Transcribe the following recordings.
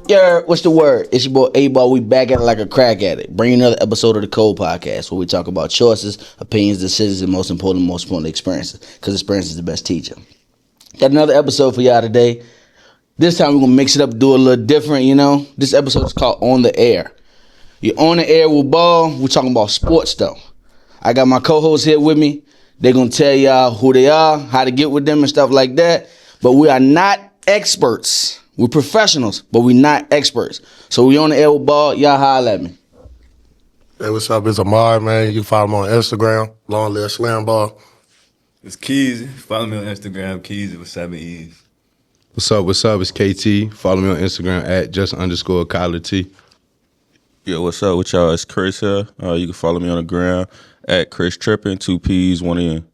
Yeah, what's the word? It's your boy A-Ball. We back at it like a crack at it. Bring another episode of the Code Podcast where we talk about choices, opinions, decisions, and most importantly, experiences. Because experience is the best teacher. Got another episode for y'all today. This time we're going to mix it up, do a little different, you know. This episode is called On the Air. You're on the air with Ball. We're talking about sports, though. I got my co-hosts here with me. They're going to tell y'all who they are, how to get with them and stuff like that. But we are not experts. We're professionals, but we're not experts. So we on the air with Ball. Y'all holler at me. Hey, what's up? It's Amar, man. You can follow me on Instagram, Long Live Slam Ball. It's Keezy. Follow me on Instagram, Keezy with 7 E's. What's up? It's KT. Follow me on Instagram at @just_CollarT. Yo, what's up with y'all? It's Chris here. You can follow me on the ground at Chris Trippin, 2 P's, 1 N.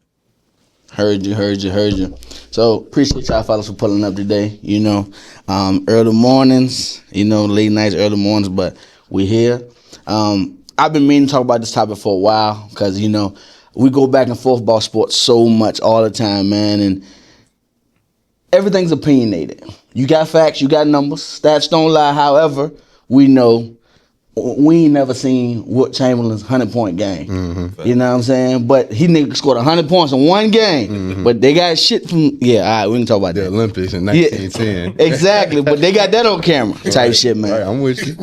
Heard you. So appreciate y'all fellas for pulling up today. You know, early mornings, you know, late nights, early mornings, but we're here. I've been meaning to talk about this topic for a while because, you know, we go back and forth about sports so much all the time, man, and everything's opinionated. You got facts, you got numbers, stats don't lie. However, we know we ain't never seen Wilt Chamberlain's 100-point game. Mm-hmm. You know what I'm saying? But he scored 100 points in one game. Mm-hmm. But they got shit from, all right, we can talk about the that. Olympics in 1910. Yeah, exactly, but they got that on camera type shit, man. Right, I'm with you.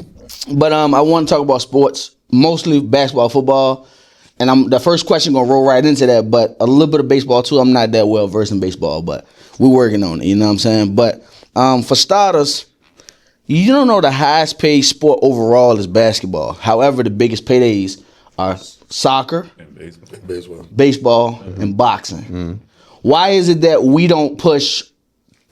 But I want to talk about sports, mostly basketball, football. And the first question going to roll right into that, but a little bit of baseball too. I'm not that well versed in baseball, but we're working on it, you know what I'm saying? But for starters, you don't know the highest paid sport overall is basketball. However, the biggest paydays are soccer, And baseball, and boxing. Mm. Why is it that we don't push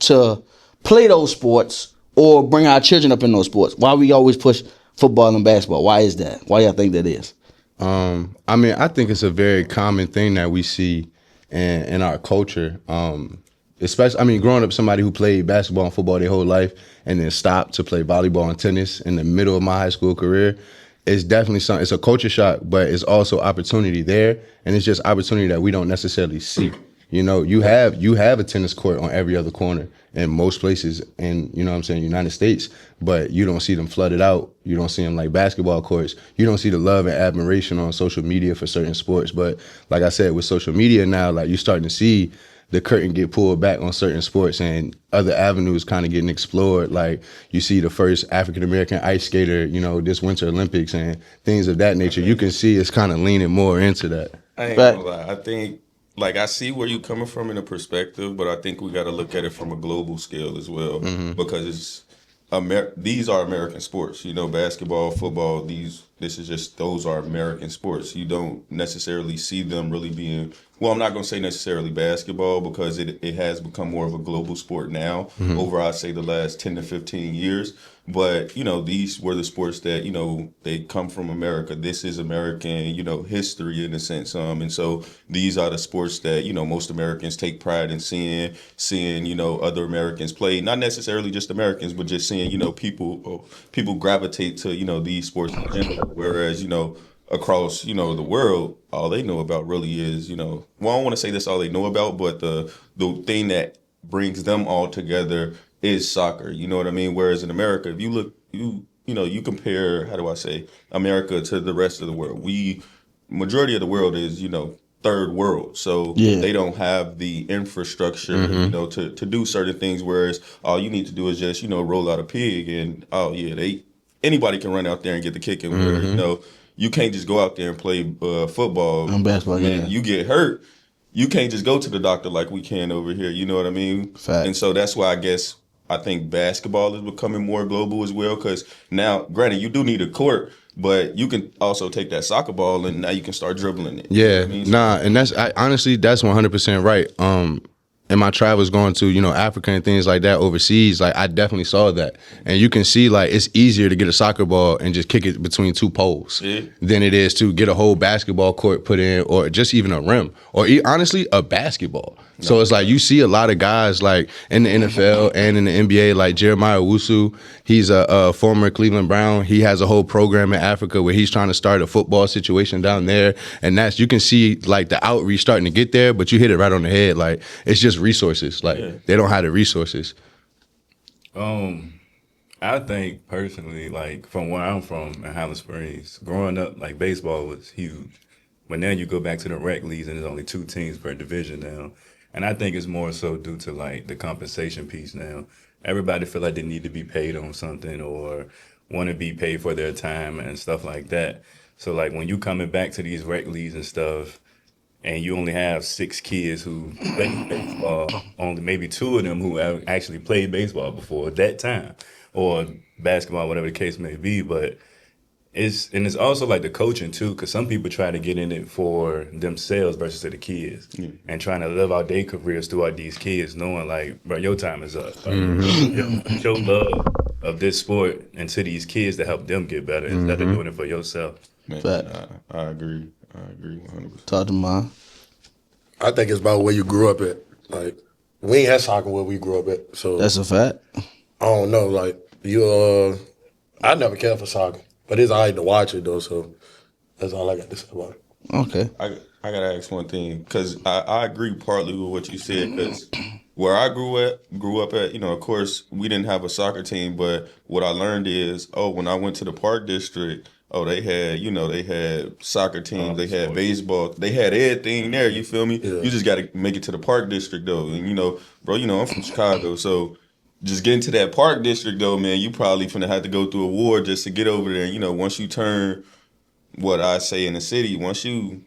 to play those sports or bring our children up in those sports? Why we always push football and basketball? Why is that? Why y'all think that is? I mean, I think it's a very common thing that we see in our culture. Especially, I mean, growing up somebody who played basketball and football their whole life and then stopped to play volleyball and tennis in the middle of my high school career, it's definitely something. It's a culture shock, but it's also opportunity there, and it's just opportunity that we don't necessarily see. You know, you have a tennis court on every other corner in most places in, you know what I'm saying, United States, but you don't see them flooded out. You don't see them like basketball courts. You don't see the love and admiration on social media for certain sports. But like I said, with social media now, like you're starting to see the curtain get pulled back on certain sports and other avenues kind of getting explored. Like you see the first African-American ice skater, you know, this Winter Olympics and things of that nature. You can see it's kind of leaning more into that. I ain't gonna lie. I think, like, I see where you're coming from in a perspective, but I think we got to look at it from a global scale as well, because it's these are American sports. You know, basketball, football, those are American sports. You don't necessarily see them really being, well, I'm not going to say necessarily basketball because it has become more of a global sport now over, I'd say, the last 10 to 15 years. But, you know, these were the sports that, you know, they come from America. This is American, you know, history in a sense. And so these are the sports that, you know, most Americans take pride in seeing, you know, other Americans play. Not necessarily just Americans, but just seeing, you know, people gravitate to, you know, these sports in general. Whereas, you know, across, you know, the world, all they know about really is, you know, well, I don't want to say that's all they know about, but the thing that brings them all together is soccer. You know what I mean? Whereas in America, if you look, you know, you compare, how do I say, America to the rest of the world. Majority of the world is, you know, third world. So they don't have the infrastructure, you know, to do certain things. Whereas all you need to do is just, you know, roll out a pig and, anybody can run out there and get the kick. And where, you know, you can't just go out there and play football and basketball. You get hurt. You can't just go to the doctor like we can over here. You know what I mean? Fact. And so that's why I think basketball is becoming more global as well. Because now, granted, you do need a court, but you can also take that soccer ball and now you can start dribbling it. Yeah, you know what I mean? and honestly, that's 100% right. In my travels going to, you know, Africa and things like that overseas, like I definitely saw that. And you can see like it's easier to get a soccer ball and just kick it between two poles than it is to get a whole basketball court put in or just even a rim or honestly a basketball. So it's like you see a lot of guys like in the NFL and in the NBA, like Jeremiah Owusu. He's a former Cleveland Brown. He has a whole program in Africa where he's trying to start a football situation down there. And you can see like the outreach starting to get there, but you hit it right on the head. Like it's just resources. Like they don't have the resources. On I think personally, like from where I'm from in Highland Springs, growing up, like baseball was huge. But now you go back to the rec leagues and there's only 2 teams per division now. And I think it's more so due to like the compensation piece now. Everybody feel like they need to be paid on something or want to be paid for their time and stuff like that. So like when you coming back to these rec leagues and stuff, and you only have 6 kids who play baseball, only maybe 2 of them who have actually played baseball before at that time, or basketball, whatever the case may be. But it's also like the coaching too, because some people try to get in it for themselves versus to the kids, and trying to live out their careers throughout these kids, knowing like, bro, your time is up. Like, show love of this sport into these kids to help them get better instead of doing it for yourself. Man, Fact. I agree. I agree 100%. Talk to mine. I think it's about where you grew up at. Like, we ain't had soccer where we grew up at, so That's a fact. I don't know. Like, I never cared for soccer, but it's alright to watch it though. So that's all I got to say about it. Okay. I gotta ask one thing because I agree partly with what you said because where I grew up at, of course we didn't have a soccer team, but what I learned is, when I went to the Park District, they had soccer teams, they had baseball, they had everything there. You feel me? Yeah. You just got to make it to the Park District though, and bro, I'm from Chicago, so. Just getting to that Park District though, man, you probably finna have to go through a war just to get over there. And, once you turn, what I say in the city, once you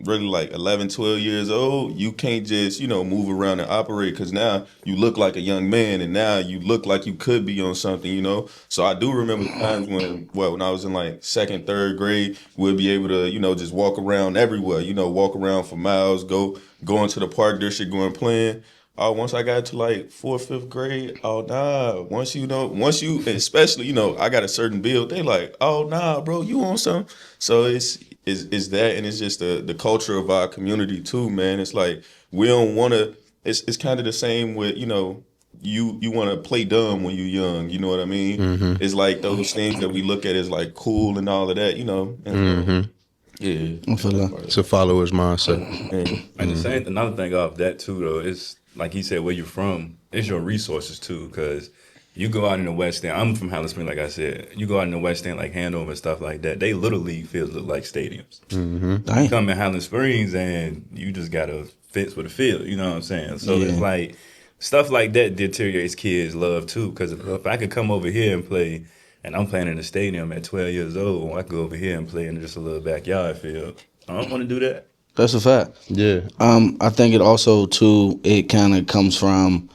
really like 11, 12 years old, you can't just, move around and operate because now you look like a young man and now you look like you could be on something. So I do remember times when I was in like second, third grade, we'd be able to, just walk around everywhere, walk around for miles, go into the Park District, going playing. Once I got to like fourth, fifth grade, nah. Once you, especially, I got a certain build, they like, nah, bro, you on something. So it's that, and it's just the culture of our community too, man. It's like we don't want to. It's kind of the same with you want to play dumb when you're young. You know what I mean? Mm-hmm. It's like those things that we look at as like cool and all of that. And, yeah, I feel that. It's a follower's mindset. And the same, another thing off that too, though, is like he said, where you're from, it's your resources too, because you go out in the West End. I'm from Highland Springs, like I said. You go out in the West End, like Hanover and stuff like that. They little league fields look like stadiums. Dang. You come in Highland Springs and you just got to fence with a field. You know what I'm saying? So it's like stuff like that deteriorates kids' love too. Because if I could come over here and play, and I'm playing in a stadium at 12 years old, I could go over here and play in just a little backyard field. I don't want to do that. That's a fact. Yeah. I think it also too. It kind of comes from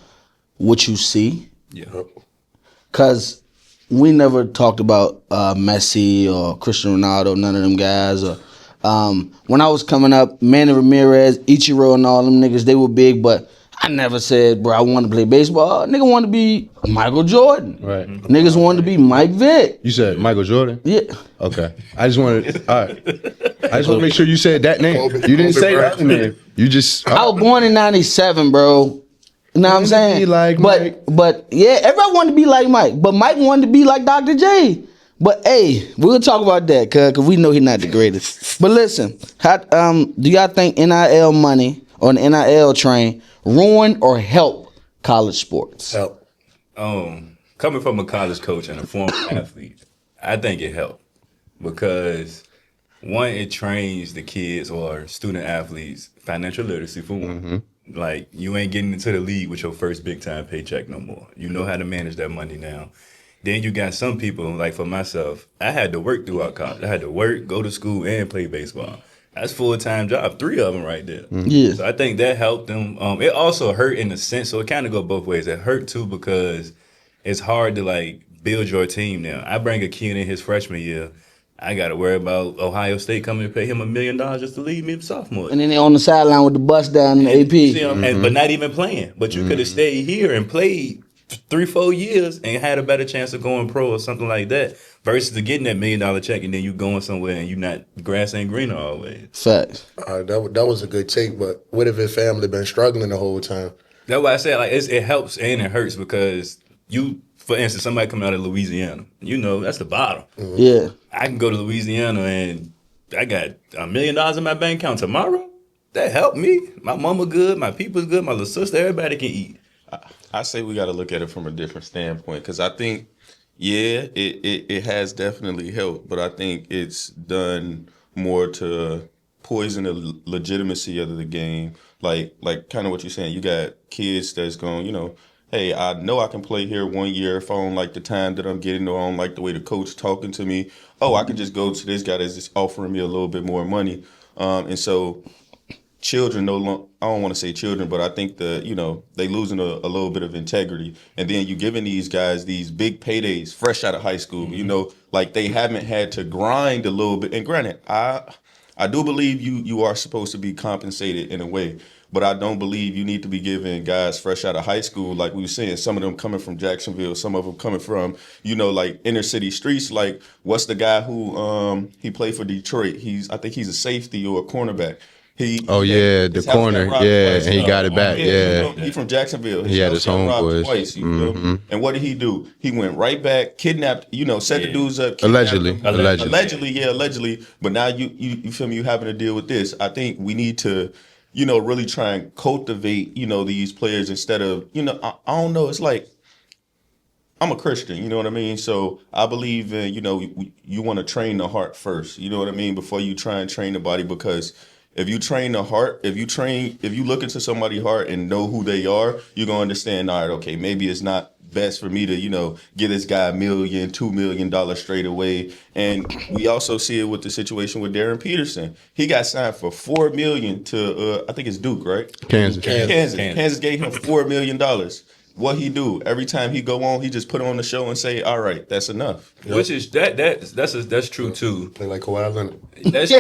what you see. Yeah. Cause we never talked about Messi or Cristiano Ronaldo, none of them guys. Or when I was coming up, Manny Ramirez, Ichiro, and all them niggas, they were big, but I never said, bro, I want to play baseball. Nigga wanted to be Michael Jordan. Right. Niggas wanted to be Mike Vick. You said Michael Jordan? Yeah. Okay. I just wanted. All right. I just want to make sure you said that name. You didn't say that name. You just. I was born in '97, bro. You know what I'm saying? Be like Mike. But yeah, everybody wanted to be like Mike. But Mike wanted to be like Dr. J. But hey, we'll talk about that, cause we know he's not the greatest. But listen, how do y'all think NIL money or the NIL train ruin or help college sports? Help. Coming from a college coach and a former athlete, I think it helped because one, it trains the kids or student athletes financial literacy for one. Like, you ain't getting into the league with your first big time paycheck no more. You know how to manage that money now. Then you got some people, like for myself, I had to work throughout college. I had to work, go to school, and play baseball. That's full-time job, 3 of them right there. Yeah. So I think that helped them. It also hurt in a sense, so it kind of go both ways. It hurt too because it's hard to like build your team now. I bring a kid in his freshman year. I got to worry about Ohio State coming to pay him $1 million just to leave me sophomore. And then they on the sideline with the bus down in the AP. See, but not even playing. But you could have stayed here and played 3-4 years and had a better chance of going pro or something like that versus getting that $1 million check and then you going somewhere and you not grass ain't greener always. Facts. That was a good take, but what if his family been struggling the whole time? That's why I said like it helps and it hurts because you, for instance, somebody coming out of Louisiana, that's the bottom. Yeah. I can go to Louisiana and I got $1 million in my bank account tomorrow. That helped me. My mama good, my people's good, my little sister, everybody can eat. I say we got to look at it from a different standpoint because I think Yeah, it has definitely helped, but I think it's done more to poison the legitimacy of the game. Like kind of what you're saying. You got kids that's going, hey, I know I can play here 1 year if I don't like the time that I'm getting or I don't like the way the coach talking to me. Oh, I can just go to this guy that's just offering me a little bit more money. And so children no longer, I don't want to say children, but I think they losing a little bit of integrity. And then you giving these guys these big paydays fresh out of high school, like they haven't had to grind a little bit. And granted, I do believe you are supposed to be compensated in a way, but I don't believe you need to be giving guys fresh out of high school, like we were saying, some of them coming from Jacksonville, some of them coming from, like inner city streets. Like what's the guy who he played for Detroit? I think he's a safety or a cornerback. The corner, twice. and he got it back, He from Jacksonville. He had his homeboys. Twice, And what did he do? He went right back, kidnapped, set the dudes up. Allegedly. Allegedly. But now you feel me? You having to deal with this. I think we need to, really try and cultivate, these players instead of, I don't know. It's like, I'm a Christian, you know what I mean? So I believe in, you want to train the heart first, you know what I mean? Before you try and train the body, because if you train the heart, if you look into somebody's heart and know who they are, you're going to understand, all right, okay, maybe it's not best for me to, give this guy $1 million, $2 million straight away. And we also see it with the situation with Darren Peterson. He got signed for $4 million to, I think it's Duke, right? Kansas. Kansas gave him $4 million. What he do every time he go on, he just put on the show and say, "All right, that's enough." Yep. Which is that's true too. Play like Kawhi Leonard. That's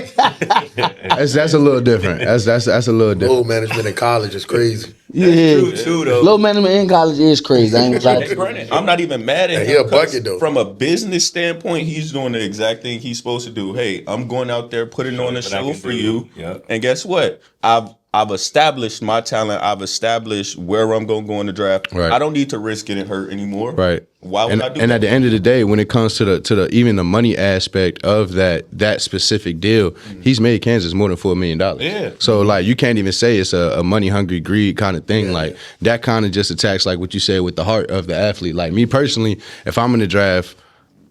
a little different. That's a little different. Low management in college is crazy. Yeah, true too though. Low management in college is crazy. I ain't gonna lie to you. I'm not even mad at him. He a bucket though. From a business standpoint, he's doing the exact thing he's supposed to do. Hey, I'm going out there putting on a show for you, and guess what? I've established my talent. I've established where I'm going to go in the draft. Right. I don't need to risk getting hurt anymore. Right. Why would I do that? And at the end of the day, when it comes to the even the money aspect of that specific deal, he's made Kansas more than $4 million. Yeah. So like you can't even say it's a money hungry greed kind of thing. Like that kind of just attacks like what you said with the heart of the athlete. Like me personally, if I'm in the draft,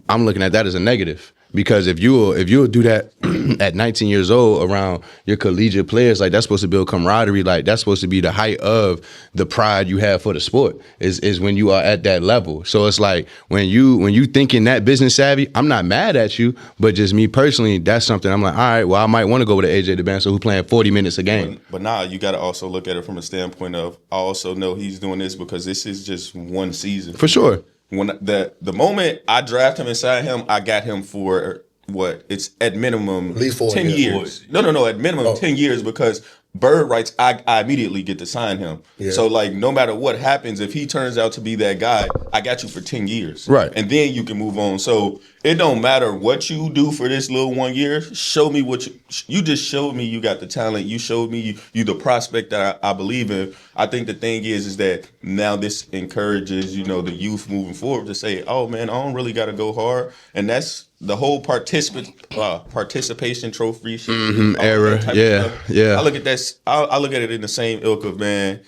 I'm looking at that as a negative. Because if you'll do that at 19 years old around your collegiate players, like that's supposed to build camaraderie, like that's supposed to be the height of the pride you have for the sport is when you are at that level. So it's like when you thinking that business savvy, I'm not mad at you, but just me personally, that's something I'm like, all right, well I might want to go with AJ DeBanso who playing 40 minutes a game. But now you got to also look at it from a standpoint of I also know he's doing this because this is just one season. For sure. When the moment I draft him and sign him, I got him for what? It's at minimum at least 10 years. No, at minimum 10 years because bird rights, I immediately get to sign him. Yeah. So like no matter what happens, if he turns out to be that guy, I got you for 10 years. Right. And then you can move on. So it don't matter what you do for this little 1 year. Show me what you just showed me you got the talent. You showed me you the prospect that I believe in. I think the thing is that now this encourages, the youth moving forward to say, oh man, I don't really got to go hard. And that's the whole participation trophy shit. Era. Yeah. I look at that. I look at it in the same ilk of, man,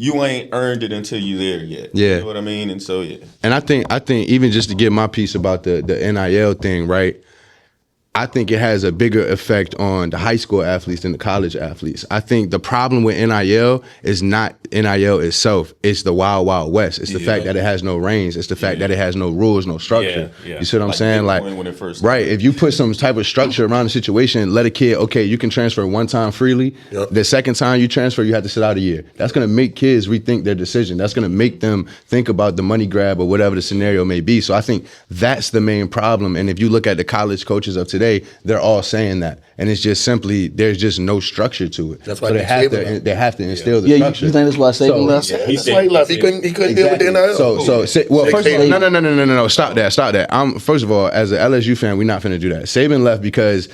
you ain't earned it until you're there yet. Yeah. You know what I mean? And so, yeah. And I think even just to get my piece about the NIL thing, right? I think it has a bigger effect on the high school athletes than the college athletes. I think the problem with NIL is not NIL itself. It's the wild, wild west. It's the fact that it has no reins. It's the fact that it has no rules, no structure. You see what I'm saying? Like, when it first right. If you put some type of structure around the situation, let a kid, okay, you can transfer one time freely. Yep. The second time you transfer, you have to sit out a year. That's going to make kids rethink their decision. That's going to make them think about the money grab or whatever the scenario may be. So I think that's the main problem. And if you look at the college coaches of today, they're all saying that, and it's just simply there's just no structure to it. That's why so they have to instill the structure. You think that's why Saban left? That's why he left. He couldn't deal with the NIL. First of all, no. Stop that. First of all, as an LSU fan, we're not finna do that. Saban left because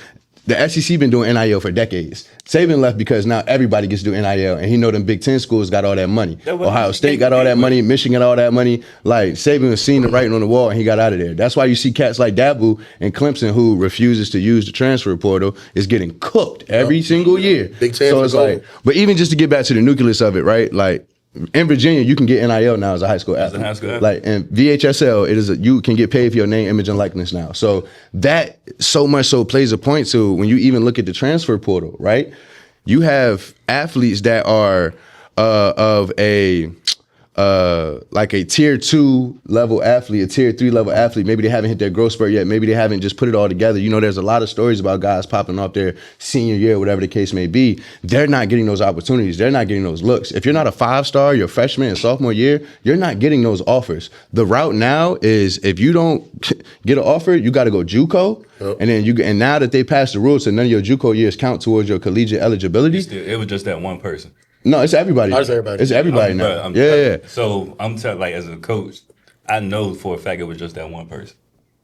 the SEC been doing NIL for decades. Saban left because now everybody gets to do NIL, and he know them Big Ten schools got all that money. Ohio State got all that money, Michigan all that money. Like, Saban was seen the writing on the wall, and he got out of there. That's why you see cats like Dabu and Clemson, who refuses to use the transfer portal, is getting cooked every single year. Big Ten. So it's like, but even just to get back to the nucleus of it, right? Like, in Virginia, you can get NIL now as a high school athlete. high school athlete. Like in VHSL, you can get paid for your name, image, and likeness now. So that so much so plays a point to when you even look at the transfer portal, right? You have athletes that are of a like a tier 2 level athlete, a tier 3 level athlete. Maybe they haven't hit their growth spurt yet. Maybe they haven't just put it all together. You know, there's a lot of stories about guys popping off their senior year, whatever the case may be. They're not getting those opportunities. They're not getting those looks. If you're not a 5-star, your freshman and sophomore year, you're not getting those offers. The route now is if you don't get an offer, you got to go JUCO. Yep. And then and now that they passed the rules, so none of your JUCO years count towards your collegiate eligibility. It was just that one person. No, it's everybody. It's everybody now. Yeah. So I'm telling, like, as a coach, I know for a fact it was just that one person.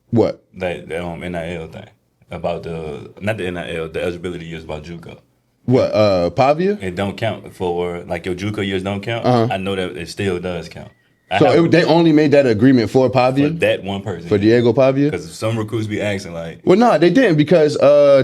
What? That NIL thing about not the NIL, the eligibility years about JUCO. What? Pavia? It don't count for like your JUCO years don't count. I know that it still does count. So they only made that agreement for Pavia? For that one person. For Diego Pavia? Because some recruits be asking like. Well, no, they didn't because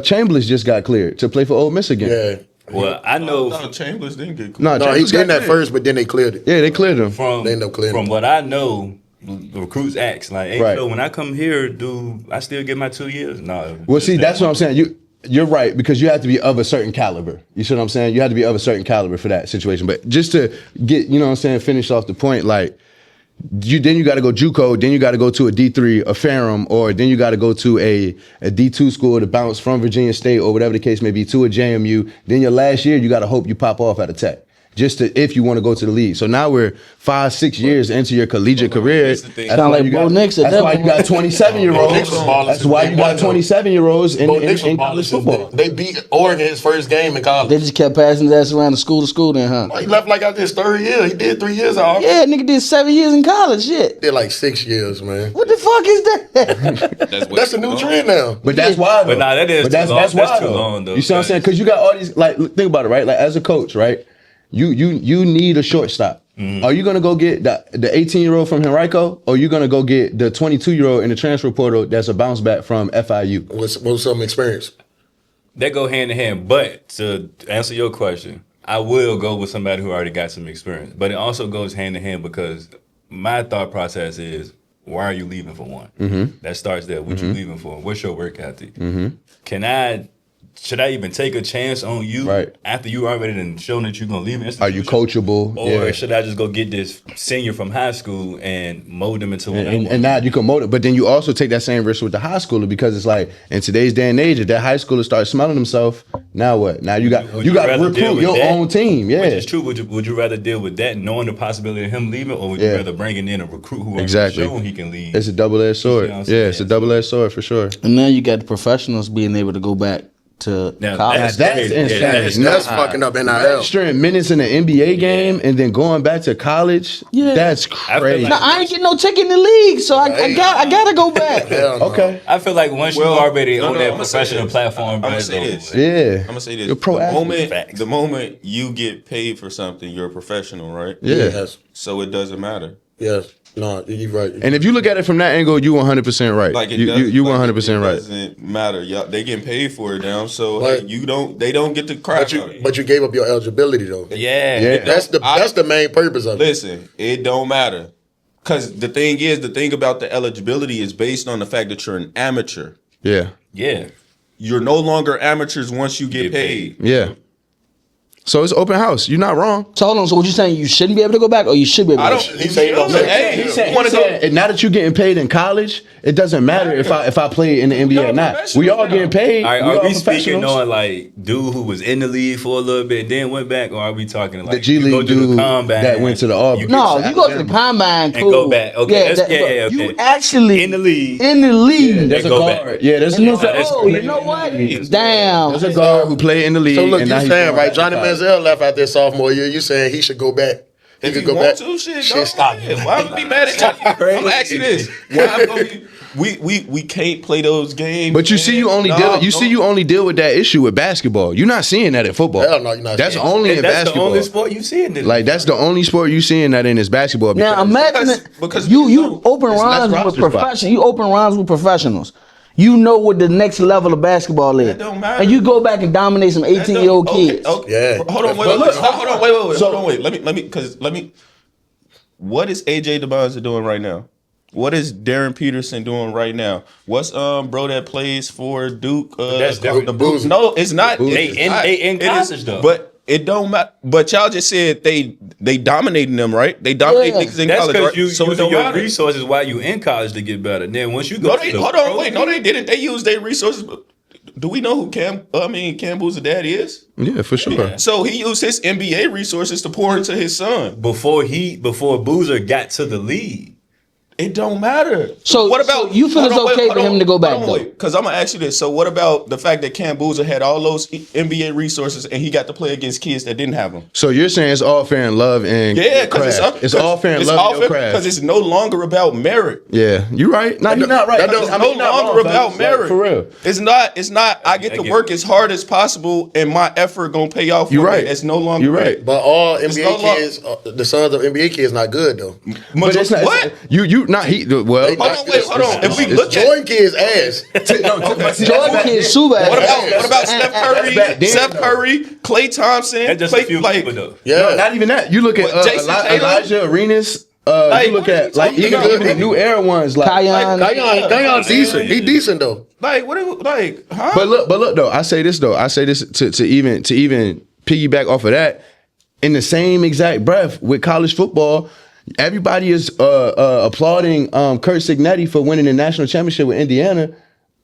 Chambers just got cleared to play for Ole Miss again. Yeah. Well, I know. No, Chambers didn't get cleared. No, he did that first, but then they cleared it. Yeah, they cleared him. They ended up clearing From him. what I know, the recruits ask like, "Hey, Right. so when I come here, do I still get my 2 years?" No. Well, see, that's what I'm saying. You're right because you have to be of a certain caliber. You see what I'm saying? You have to be of a certain caliber for that situation. But just to get, you know what I'm saying, finish off the point, like. You got to go JUCO, then you got to go to a D3, a Ferrum, or then you got to go to a D2 school to bounce from Virginia State or whatever the case may be to a JMU. Then your last year, you got to hope you pop off at a Tech. Just if you want to go to the league. So now we're 5-6 years into your collegiate career. Sound like Bo Nix at That's that why you got 27-year-olds. That's why you got 27-year-olds in college football. They beat Oregon his first game in college. They just kept passing his ass around the school to school then, huh? He left like after his third year. He did 3 years off. Yeah, nigga did 7 years in college. Shit. Did like 6 years, man. What the fuck is that? That's a new trend now. But that's why. Though. But nah, that is but that's, too long. that's why That's too though. long, though. You see what I'm saying? Because you got all these. Like, think about it, right? Like as a coach, right? You need a shortstop. Are you gonna go get the 18-year-old from Henrico, or are you gonna go get the 22-year-old in the transfer portal that's a bounce back from FIU? What's some experience? They go hand in hand. But to answer your question, I will go with somebody who already got some experience. But it also goes hand in hand because my thought process is, why are you leaving for one? That starts there. What you leaving for? What's your work ethic? Should I even take a chance on you after you already done shown that you're gonna leave me? Are you coachable? Or should I just go get this senior from high school and mold them into what I want? And now you can mold it, but then you also take that same risk with the high schooler because it's like in today's day and age, if that high schooler starts smelling himself, now what? Now you got to recruit your own team. Yeah, which is true. Would you rather deal with that, knowing the possibility of him leaving, or would you rather bringing in a recruit who already shown he can leave? It's a double-edged sword. It's a double-edged sword for sure. And now you got the professionals being able to go back to college. That's insane. That's fucking up NIL. Registering minutes in the NBA game and then going back to college. Yeah, that's crazy. I ain't getting no ticket in the league, so I gotta go back. Okay. I feel like once you already on that professional platform, I'm gonna say this. Yeah, I'm gonna say this. You're pro the moment you get paid for something, you're a professional, right? Yeah. Yes. So it doesn't matter. Yes. No, you're right. And if you look at it from that angle, you 100% right. Like you 100% right. It doesn't matter. They getting paid for it now, so they don't get to cry about it. But you gave up your eligibility though. Yeah. That's the main purpose of it. Listen, it don't matter. Cause the thing about the eligibility is based on the fact that you're an amateur. Yeah. Yeah. You're no longer amateurs once you get paid. Yeah. So it's open house. You're not wrong. So hold on. So what you saying? You shouldn't be able to go back, or you should be able to? He said He said, and now that you're getting paid in college, it doesn't matter if I play in the NBA or not. We all getting paid. All right, we are all we speaking professionals. on like dude who was in the league for a little bit, then went back, or are we talking like The G you go League to the dude combine, that went to the Auburn? No, you go to the combine, cool. and go back. Okay, You okay. actually In the league. There's a go guard. back. Yeah, there's a And it's like, that's oh, you crazy. know what? Damn. There's a guard who played in the league. So look, and you now he's saying going right? back Johnny to college. Manziel left out there sophomore year. You saying he should go back? He could go back. Stop it. Why would we be mad at Johnny? I'm asking this. We can't play those games. But you see, you only deal with that issue with basketball. You're not seeing that in football. Hell no, you're not. That's seeing only in That's basketball. the only sport you see in this. Like that's the only sport you seeing that in is basketball. Now imagine because you open it's less runs with roster spots. professionals. You open runs with professionals. you know what the next level of basketball is. That don't matter. And you go back and dominate some 18-year-old kids. Yeah. Hold on, wait. What is AJ DeBonza doing right now? What is Darren Peterson doing right now? What's bro that plays for Duke? That's different. The Bulls. No, it's not. They in college though. But it don't matter. But y'all just said they dominating them, right? They dominate niggas in That's college, because right? you So it using don't your matter. resources while you in college to get better. Then once you go, No, they didn't. They used their resources. Do we know who Cam Boozer dad is? Yeah, for sure. So he used his NBA resources to pour into his son. before Boozer got to the league. It don't matter. So what about you feel it's okay for him to go back, though? Because I'm gonna ask you this. So what about the fact that Cam Boozer had all those NBA resources and he got to play against kids that didn't have them? So you're saying it's all fair and love and Yeah, because it's all fair and love in your craft. because it's no longer about merit. Yeah, you're right. No, you're not right. It's no longer about merit. For real. It's not. I get to work as hard as possible and my effort gonna pay off. You're right. It's no longer. You're right. But all It's NBA no lo- kids, the sons of NBA kids, not good though. But it's not. What? You not he. Well, Hold on. If we look at Jordan kids ass. Jordan kids super ass. what about Steph Curry, back then, Steph though. Curry, Klay Thompson, That's just a few people though. Yeah. not even that. You look at Jason Tatum? Elijah Arenas. Like, You look what are at you like talking even about? the new era ones like. Kion. Decent. He decent though. like what? Like, huh? But look though. I say this to even piggyback off of that. In the same exact breath with college football, everybody is applauding Kurt Signetti for winning the national championship with Indiana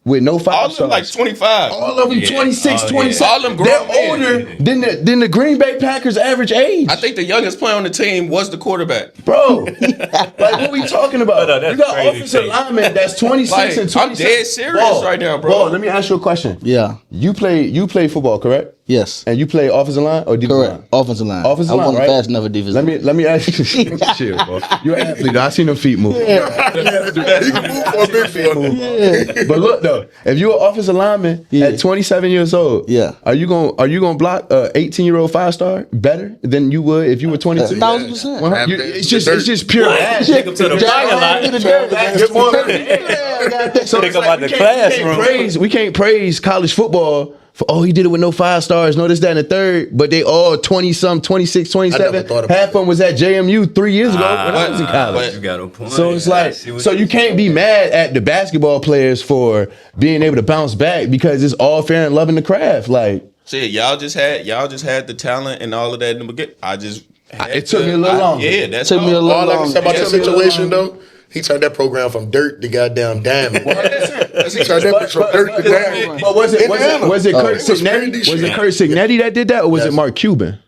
with no all five of them like stars. 25. All of them 26, 27. All them grown They're men. older than the Green Bay Packers average age. I think the youngest player on the team was the quarterback. Bro, like what we talking about? No, that's you got crazy offensive take. linemen that's 26 Like, and 27. I'm dead serious right now, bro. Let me ask you a question. Yeah. You play football, correct? Yes. And you play offensive line or defensive Correct. line? Offensive line. Offensive I line, wasn't right? fast enough at defensive. Let me ask you. Chill, bro. You're an athlete. I seen them feet move. He can move for a big boy. But look though, if you're an offensive lineman at 27 years old, Yeah. are you gonna block a 18-year-old 5-star better than you would if you were 22? 1,000%. It's just pure ass. Take him to the parking lot. So Take it's him out the classroom. we can't praise college football for, he did it with no 5 stars, no this, that, and the third, but they all 20-some, 26, 27. thought about Half of them was at JMU 3 years ago when I was in college. You got a point. So it's like, so you can't be mad at the basketball players for being able to bounce back because it's all fair and loving the craft. Like, Shit, y'all just had the talent and all of that in the beginning. it took me a little longer. Yeah, that's Took me a all. little All I can say about Yeah. that situation though, he turned that program from dirt to goddamn diamond. He turned that bitch from dirt to diamond. But was it Kurt It was Signetti? pretty Was it shit. Kurt Signetti that did that, or was it Yes. Mark Cuban?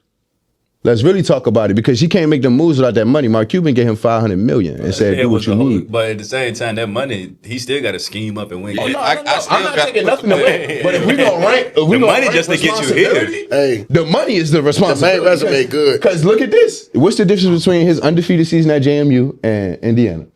Let's really talk about it because he can't make the moves without that money. Mark Cuban gave him $500 million and said, "Do what you need." But at the same time, that money, he still got to scheme up and win. I'm I'm still not got taking nothing away. But if we gonna rank, The money just to get you here. Hey, the money is the responsibility. The main resume good. Because look at this. What's the difference between his undefeated season at JMU and Indiana?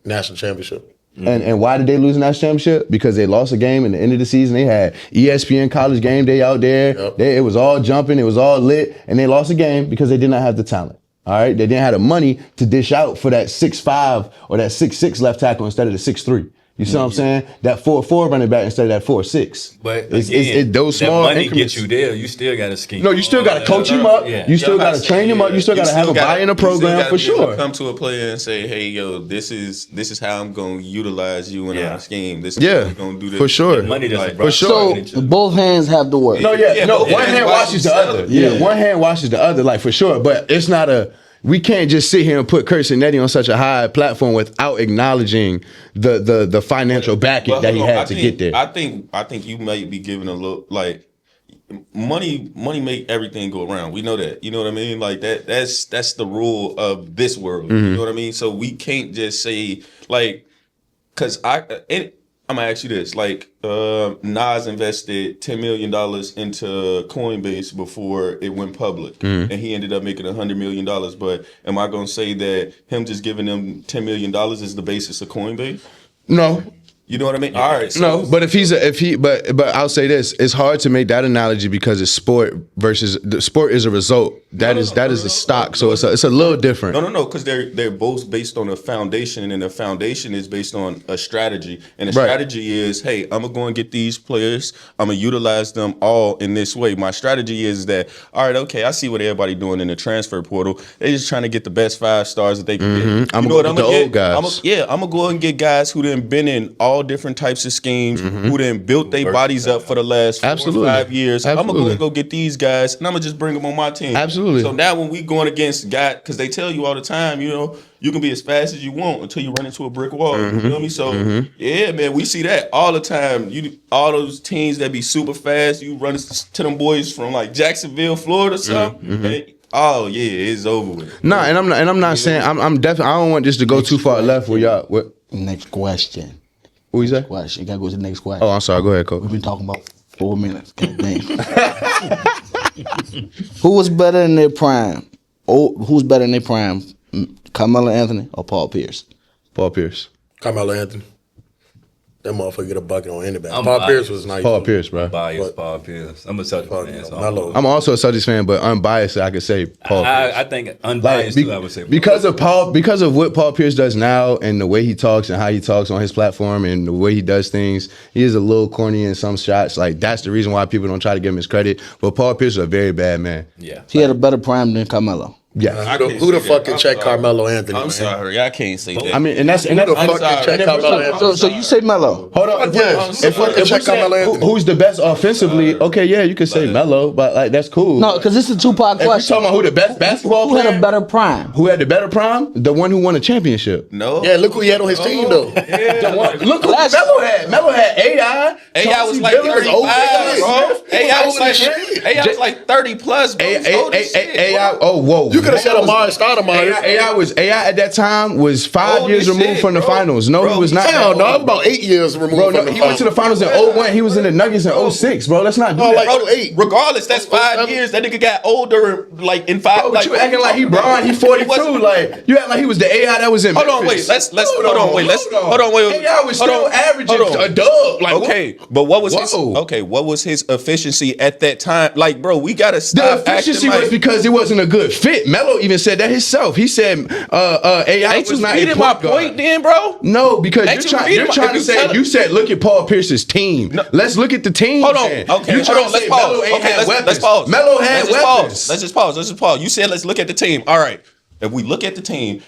national championship. And why did they lose the national championship? Because they lost a game in the end of the season. They had ESPN College Game Day out there. Yep. It was all jumping. It was all lit. And they lost a game because they did not have the talent. All right? They didn't have the money to dish out for that 6'5" or that 6'6" left tackle instead of the 6'3". You see what I'm saying? That 4'4" running back instead of that 4'6". But it's again, those that small money increments. gets you there. You still got to scheme. No, you still got to coach him up. Yeah. You still got to train him up. You still got to have a buy in a program for sure. Come to a player and say, "Hey, yo, this is how I'm going to utilize you in our scheme. This is how Yeah, we're going to do this for sure. Money doesn't For sure. So both hands have to work. No, yeah, Yeah, no. but One that's hand why washes you the sell other. it. Yeah, one hand washes the other, like for sure. But it's not a. We can't just sit here and put Kurt Signetti on such a high platform without acknowledging the financial backing that he had to get there. I think you might be giving a little like money make everything go around. We know that. You know what I mean? Like that's the rule of this world. You know what I mean? So we can't just say like because I'm gonna ask you this: like, Nas invested $10 million into Coinbase before it went public, and he ended up making $100 million. But am I gonna say that him just giving them $10 million is the basis of Coinbase? No, You know what I mean? All right. So, No, but but I'll say this: it's hard to make that analogy because it's sport versus the sport is a result. That is the stock, so it's a little different. No, because they're both based on a foundation, and the foundation is based on a strategy. And the Right. strategy is, hey, I'm gonna go and get these players. I'm gonna utilize them all in this way. My strategy is that, all right, okay, I see what everybody doing in the transfer portal. They're just trying to get the best 5 stars that they can get. I'm You know gonna what go I'm with gonna the get? old guys. I'm gonna go and get guys who done been in all different types of schemes, who done built their bodies up for the last 4 Absolutely. or 5 years. I'm gonna go Absolutely. and go get these guys, and I'm gonna just bring them on my team. Absolutely. So now when we going against guys, because they tell you all the time, you know, you can be as fast as you want until you run into a brick wall. You feel me? So yeah, man, we see that all the time. All those teams that be super fast, you run to them boys from like Jacksonville, Florida, or something. And, oh yeah, it's over with. Nah, and I'm not saying I'm definitely. I don't want this to go too far left. Where y'all? What Next question. you say? Question. You gotta go to the next question. Oh, I'm sorry. Go ahead, Coach. We've been talking about 4 minutes. God damn. Who was better in their prime? Who's better in their prime? Carmelo Anthony or Paul Pierce? Paul Pierce. Carmelo Anthony. That motherfucker get a bucket on anybody. I'm Paul biased. Pierce was nice. Paul Pierce, bro. Biased Paul Pierce. I'm a Celtics fan. So Melo. I'm also a Celtics fan, but unbiased, I could say Paul Pierce. I think unbiased too. I would say because of what Paul Pierce does now and the way he talks and how he talks on his platform and the way he does things, he is a little corny in some shots. Like that's the reason why people don't try to give him his credit. But Paul Pierce is a very bad man. Yeah. He had a better prime than Carmelo. Yeah, Who the fuck can check Carmelo Anthony? I'm man? sorry, I can't say that. I mean, and that's Who the I'm fuck sorry. can check Carmelo Anthony? So you say Melo. hold on. Yes. If Fuck we're check Carmelo saying Anthony. who's the best offensively, okay, yeah, you could say Melo, but like that's cool. No, because this is a two-part if we're question. talking about who the best basketball Who player, had a better prime? who had the better prime, the one who won a championship. No. Yeah, look who he had on his team though. Look who Melo had. Melo had AI. AI was like 35, bro. AI was like 30 plus, bro. AI. Oh, whoa. You could have said Amari Stoudemire. AI at that time was 5 Holy years removed shit, from the bro. finals. No, Bro, he was not. Hell no, I'm about 8 years removed Bro, from no, the he went to the finals in 01. He was in the Nuggets in 06, bro. Let's not do that. like Bro, 08. regardless, that's 5 years. That nigga got older, like in 5. Bro, but like, you acting like he Bron, he 42. Like you act like he was the AI that was in. Hold on, Memphis. wait. Hold on, wait. AI was Hold still on. averaging Hold on. a dub. Like Okay, but what was his? Whoa. Okay, what was his efficiency at that time? Like, bro, we gotta the stop efficiency acting was like. because it wasn't a good fit. Melo even said that himself. He said AI Ain't was you not a reading my point guard. point, then, bro? No, because Ain't you're you reading trying my- to if say you you said look at Paul Pierce's team. Let's look at the team. Hold on. then. Okay, You hold trying on. to Let's say pause. Melo ain't Okay, had let's weapons. pause. Melo had Let's just weapons. pause. Let's just pause. You said let's look at the team. All right. If we look at the team,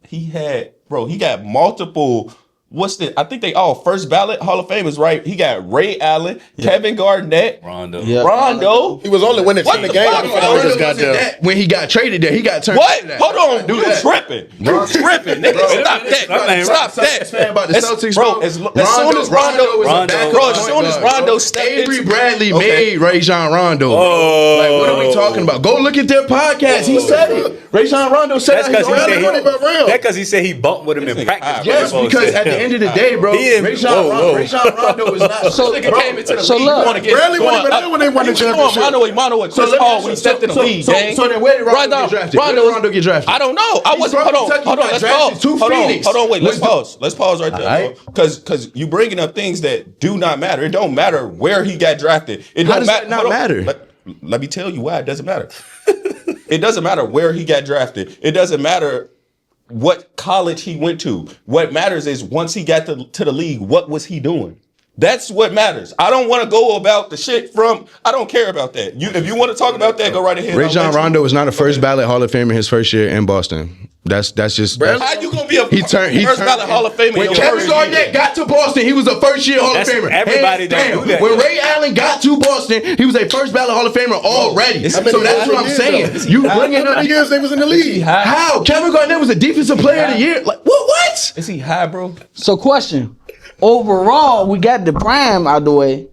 he got multiple. I think they all first ballot Hall of Famers, right? He got Ray Allen, Kevin Garnett, Rondo. Yeah. Rondo. He was only winning What 10 the a game fuck? before Rondo niggas got Wasn't there. that when he got traded there, he got turned. What? into that. Hold on, Do you that. tripping? You tripping, nigga? Stop that! Stop that! Fan about the Celtics, bro. As soon as Rondo, was a Rondo- backup bro, as point soon as guard, Rondo bro. stepped Avery into- Bradley Okay. made Rajon Rondo. Oh. Like, what are we talking about? Go look at their podcast. He said it. Rajon Rondo said That's that. because he He's said already- that's because he said he bumped with him in practice. Yes, because at the end of the day, bro, Rajon Rondo is not. So- Nigga came into the So league. look, going against- Bradley going wasn't even there when they won the He was going championship. mano with Chris let me Paul ask when he you- stepped in the league, gang. So then where did Rondo get drafted? Where did Rondo get drafted? I don't know. I He's wasn't. from Hold on. Kentucky, Hold on. got Let's drafted pause. to Phoenix. Hold on. Wait. Let's Was the- pause. Let's pause right there, Alright. because you bringing up things that do not matter. It don't matter where he got drafted. It How don't does matter. that not Hold on. matter? Let me tell you why it doesn't matter. It doesn't matter where he got drafted. It doesn't matter what college he went to. What matters is once he got to the league, what was he doing? That's what matters. I don't want to go about the shit from. I don't care about that. If you want to talk about that, go right ahead. Rajon Rondo was not a first ballot Hall of Famer his first year in Boston. That's just. How you gonna be a He turned first ballot Hall of Famer? When your Kevin first Garnett year? got to Boston, he was a first year Hall That's- of Famer. everybody Hands don't down. do that. When Ray Allen got to Boston, he was a first ballot Hall of Famer already. So many that's what I'm years, saying. though? You bringing How up many years they was in the league? how Kevin Garnett was a defensive player of the year? Like what? Is he high, bro? So question. Overall, we got the prime out the way.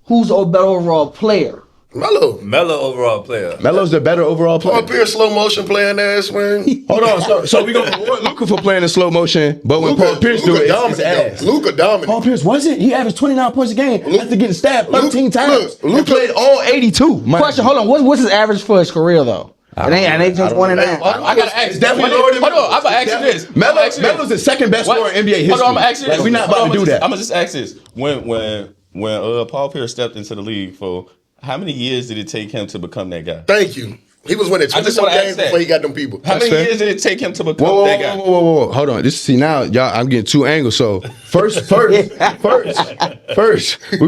Who's a better overall player? Melo. Mellow overall player. Melo's the better overall player. Paul Pierce slow motion playing ass swing. Hold on, so we gonna reward Luka for playing in slow motion, but when Paul Pierce do it, it's ass. Luka dominant. Paul Pierce wasn't. He averaged 29 points a game after getting stabbed 13 times. Luka He played all 82. Question. Hold on. What's his average for his career though? And they just 1-9. I gotta ask. definitely lower than Hold on, I'm gonna ask you this. Melo's the second best scorer in NBA history. Hold on, I'm gonna ask you this. Like, we're not about to do that. I'm gonna just ask this: when Paul Pierce stepped into the league, for how many years did it take him to become that guy? Thank you. He was winning 20 just wanna games ask that. before he got them people. How many fair. years did it take him to become Whoa, that guy? whoa. Hold on. See now, y'all, I'm getting two angles. So first, we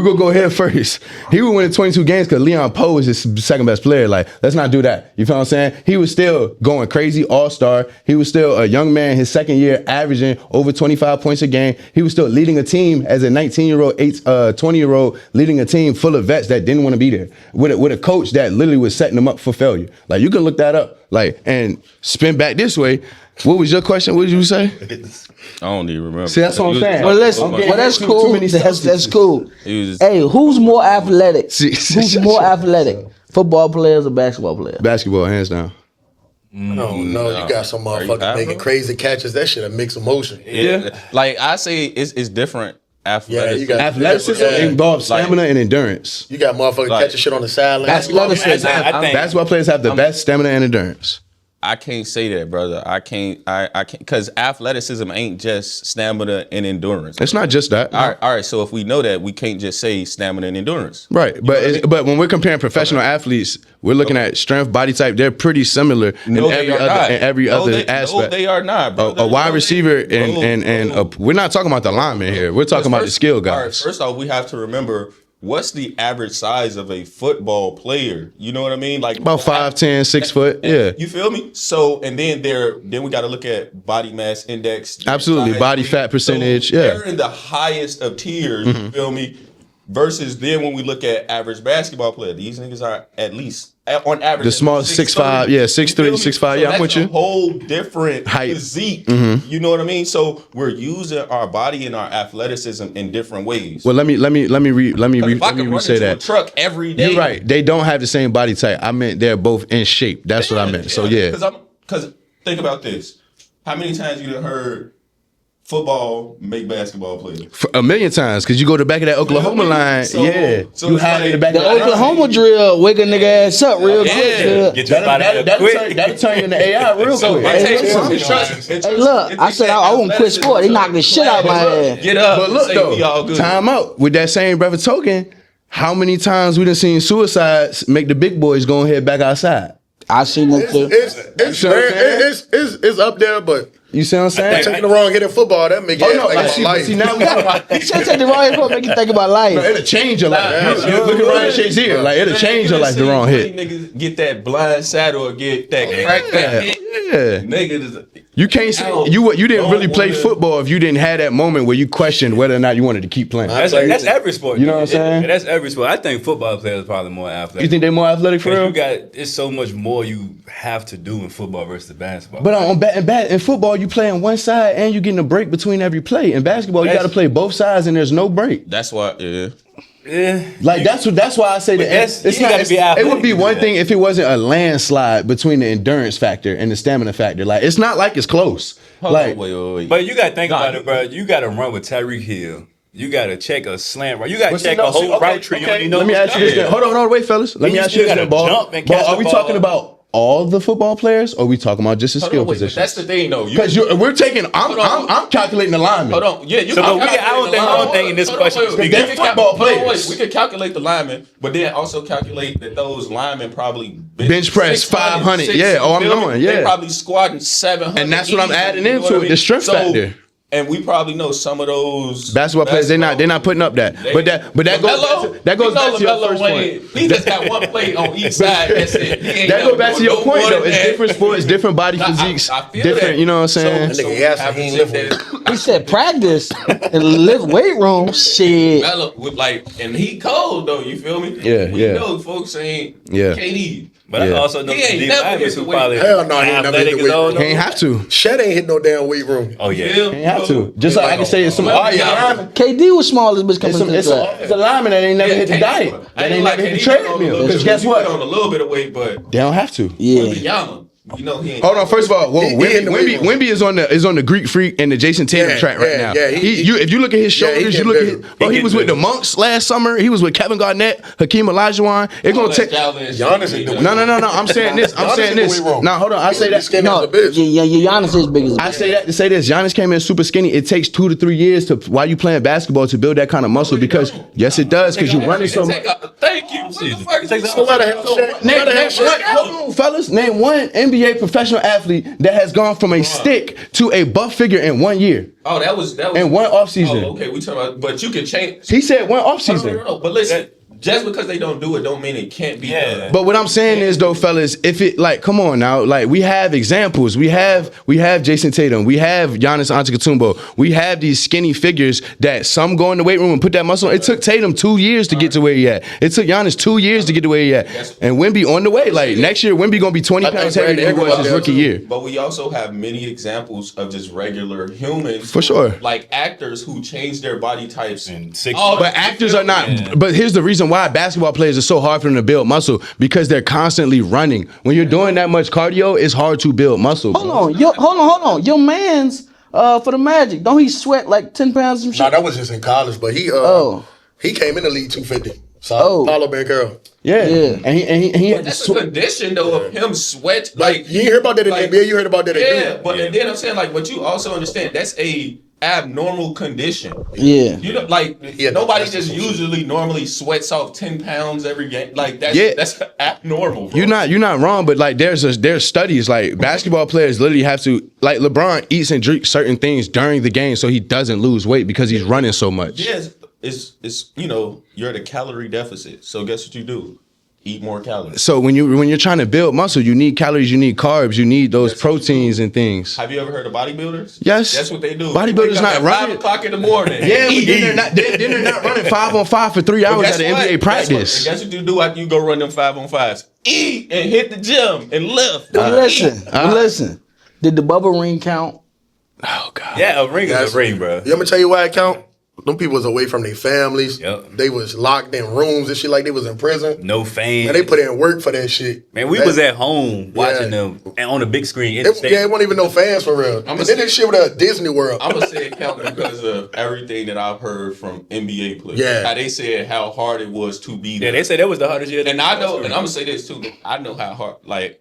gonna go ahead first. He was winning 22 games because Leon Poe was his second best player. Like, let's not do that. You feel what I'm saying? He was still going crazy, all-star. He was still a young man, his second year, averaging over 25 points a game. He was still leading a team as a 19-year-old, 20-year-old, leading a team full of vets that didn't want to be there. With a coach that literally was setting them up for failure. Like, you can look that up. Like, and spin back this way. What was your question? What did you say? I don't even remember. See, that's what I'm saying. Well, listen, that's cool. That's cool. Hey, who's more athletic? Who's more athletic? Football players or basketball players? Basketball, hands down. No, you got some motherfuckers making crazy catches. That shit a mixed emotion. Yeah, like I say, it's different. Yeah, you got Athleticism involves stamina and endurance. You got motherfuckers catching shit on the sideline. Athleticism. I think Basketball players have the best stamina and endurance. I can't say that, brother. I can't because athleticism ain't just stamina and endurance. It's not just that. All right. So if we know that, we can't just say stamina and endurance. Right, but when we're comparing professional athletes, we're looking at strength, body type. They're pretty similar in every other aspect. No, they are not, bro. A wide receiver and we're not talking about the lineman here. We're talking about the skill guys. All right, first off, we have to remember what's the average size of a football player. You know what I mean? Like About 5'10", 6 foot. Yeah, you feel me? So and then we got to look at body mass index. absolutely. Body fat percentage. So Yeah, they're in the highest of tiers. You feel me? Versus then when we look at average basketball player, these niggas are at least on average the small 6'5", 6'3", 6'5". Yeah, I'm with you. A whole different Height. physique. You know what I mean? So we're using our body and our athleticism in different ways. Well, let me If I could run say into a that. truck every day. You're right. They don't have the same body type. I meant they're both in shape. That's what I meant. So yeah. Because think about this. How many times you done heard football make basketball players? For a million times, because you go to the back of that Oklahoma line, So you it's had it in the back The of that Oklahoma drill, wake a nigga ass up real quick. get your body quick. That'll turn you into AI real quick. Hey, look, I said I won't quit sport. They knocked the shit out my ass. Get up. But look we all though, good. time out. With that same brother token, how many times we done seen suicides make the big boys go and head back outside? I seen them too. It's up there, but You see what I'm saying? taking the wrong hit in football, that make it life. see now we got He should take the wrong hit, make you think about life. it'll change your life. Look at Ryan Shays here. Like it'll change your life. The wrong hit. Niggas get that blind side or get that crack that hit. Yeah. Niggas. You can't say you didn't really play football if you didn't have that moment where you questioned whether or not you wanted to keep playing. That's every sport. You know what I'm saying? That's every sport. I think football players are probably more athletic. You think they're more athletic for real? It's so much more you have to do in football versus basketball. But in football, you play on one side and you getting a break between every play. In basketball, you got to play both sides and there's no break. That's why. yeah. Like that's why I say that it's you gotta be athletic it would be to do one that. thing if it wasn't a landslide between the endurance factor and the stamina factor. Like it's not like it's close. Wait. But you got to think about it, bro. You got to run with Tyreek Hill. You got to check a slant route. You got to check a whole route tree. You don't even know Let me ask you this. Then. Hold on, wait, fellas. Let me ask you this. Then, Ball. Jump and catch Are we the talking ball. about all the football players, or are we talking about just the skill positions? That's the thing, though. Because we're taking. I'm calculating the linemen. Hold on. Yeah, you So can I don't think in this question is big. They're football players. We could calculate the linemen, but then also calculate that those linemen probably Bench press 500. Yeah. Oh, I'm knowing. They Yeah. probably squatting 700. And that's what I'm easy, adding you know into what I it, mean? the strength factor. And we probably know some of those Basketball players, they're not putting up that. But that goes back to your first point. He just got one plate on each side. That's it. That goes back to your point though. It's different sports, different body physiques, I feel different. that. You know what I'm saying? He said practice and lift weight room. Shit. And he cold though. You feel me? Yeah, we yeah. know folks ain't Yeah. KD. But I also know He ain't some never D-linemen hit who the weight. probably Hell no, he ain't never hit athletic the as weight. all He ain't have to. Shed ain't hit no damn weight room. Oh yeah. Feel? He ain't have to. Just like I can say it's some linemen. KD was small as bitch coming to the It's draft. a lineman that ain't never hit the diet. That ain't never hit the treadmill. Because guess He put what? on a little bit of weight, but They don't have to. Yeah. Young. We know he ain't. Hold on. First of all, He in the weight room. Wemby is on the Greek Freak and the Jason Tatum Yeah, track right yeah, now. yeah, If you look at his shoulders, you look at his, bro. He was with the Monks last summer. He was with Kevin Garnett, Hakeem Olajuwon. It's gonna take. Giannis in the No. I'm saying this. Now hold on. I say that. Skinny No, as a bitch. Giannis is big as a I bitch. say that to say this. Giannis came in super skinny. It takes 2 to 3 years to while you playing basketball to build that kind of muscle because yes, it does because you're running so much. Thank you. Hold on, fellas. Name one NBA professional athlete that has gone from a stick to a buff figure in 1 year. Oh, that was In one offseason. Oh, okay, we talking about, but you can change. He said one offseason. No. But listen, just because they don't do it, don't mean it can't be done. But what I'm saying is though, fellas, if it like, come on now, like we have examples. We have Jason Tatum. We have Giannis Antetokounmpo. We have these skinny figures that some go in the weight room and put that muscle on. It took Tatum 2 years to get to where he at. It took Giannis 2 years to get to where he at. And Wemby on the way. Like next year, Wemby gonna be 20 pounds heavier than he was his rookie year. But we also have many examples of just regular humans, For sure. like actors who change their body types. And 6 But actors are not. But here's the reason why basketball players are so hard for them to build muscle because they're constantly running. When you're doing that much cardio, it's hard to build muscle. Hold on. Your man's for the Magic, don't he sweat like 10 pounds or some Nah, shit? that was just in college, but he came in the league 250. So Paulo Banchero. Yeah. And he had to That's a condition though of him sweat. Like You ain't heard about that in like- the NBA, you heard about that in Yeah, Duke. but and then I'm saying like, but you also understand that's a abnormal condition. Yeah. You know, like Yeah, nobody that's just some shit. usually normally sweats off 10 pounds every game. Like that's abnormal. Bro. You're not wrong, but like there's studies like basketball players literally have to like LeBron eats and drinks certain things during the game so he doesn't lose weight because he's running so much. Yes, it's you're at a calorie deficit. So guess what you do? Eat more calories. So when you're trying to build muscle, you need calories, you need carbs, you need those proteins and things. Have you ever heard of bodybuilders? Yes. That's what they do. Bodybuilders They wake up not at running. 5 o'clock in the morning. Yeah, but then they're not running 5-on-5 for 3 hours at an NBA practice. Guess what you do after you go run them 5-on-5s? Eat and hit the gym and lift. Listen. Did the bubble ring count? Oh God. Yeah, a ring is a ring, bro. You want me to tell you why it count? Them people was away from their families. Yep. They was locked in rooms and shit like they was in prison. No fame. Man, they put in work for that shit. Man, we was at home watching them and on the big screen. In the It stadium. wasn't even no fans for real. And then this shit with a Disney World. I'm gonna say it count because of everything that I've heard from NBA players. Yeah. How they said how hard it was to be Yeah, there. they said that was the hardest year. And I know, and I'm gonna say this too. I know how hard. Like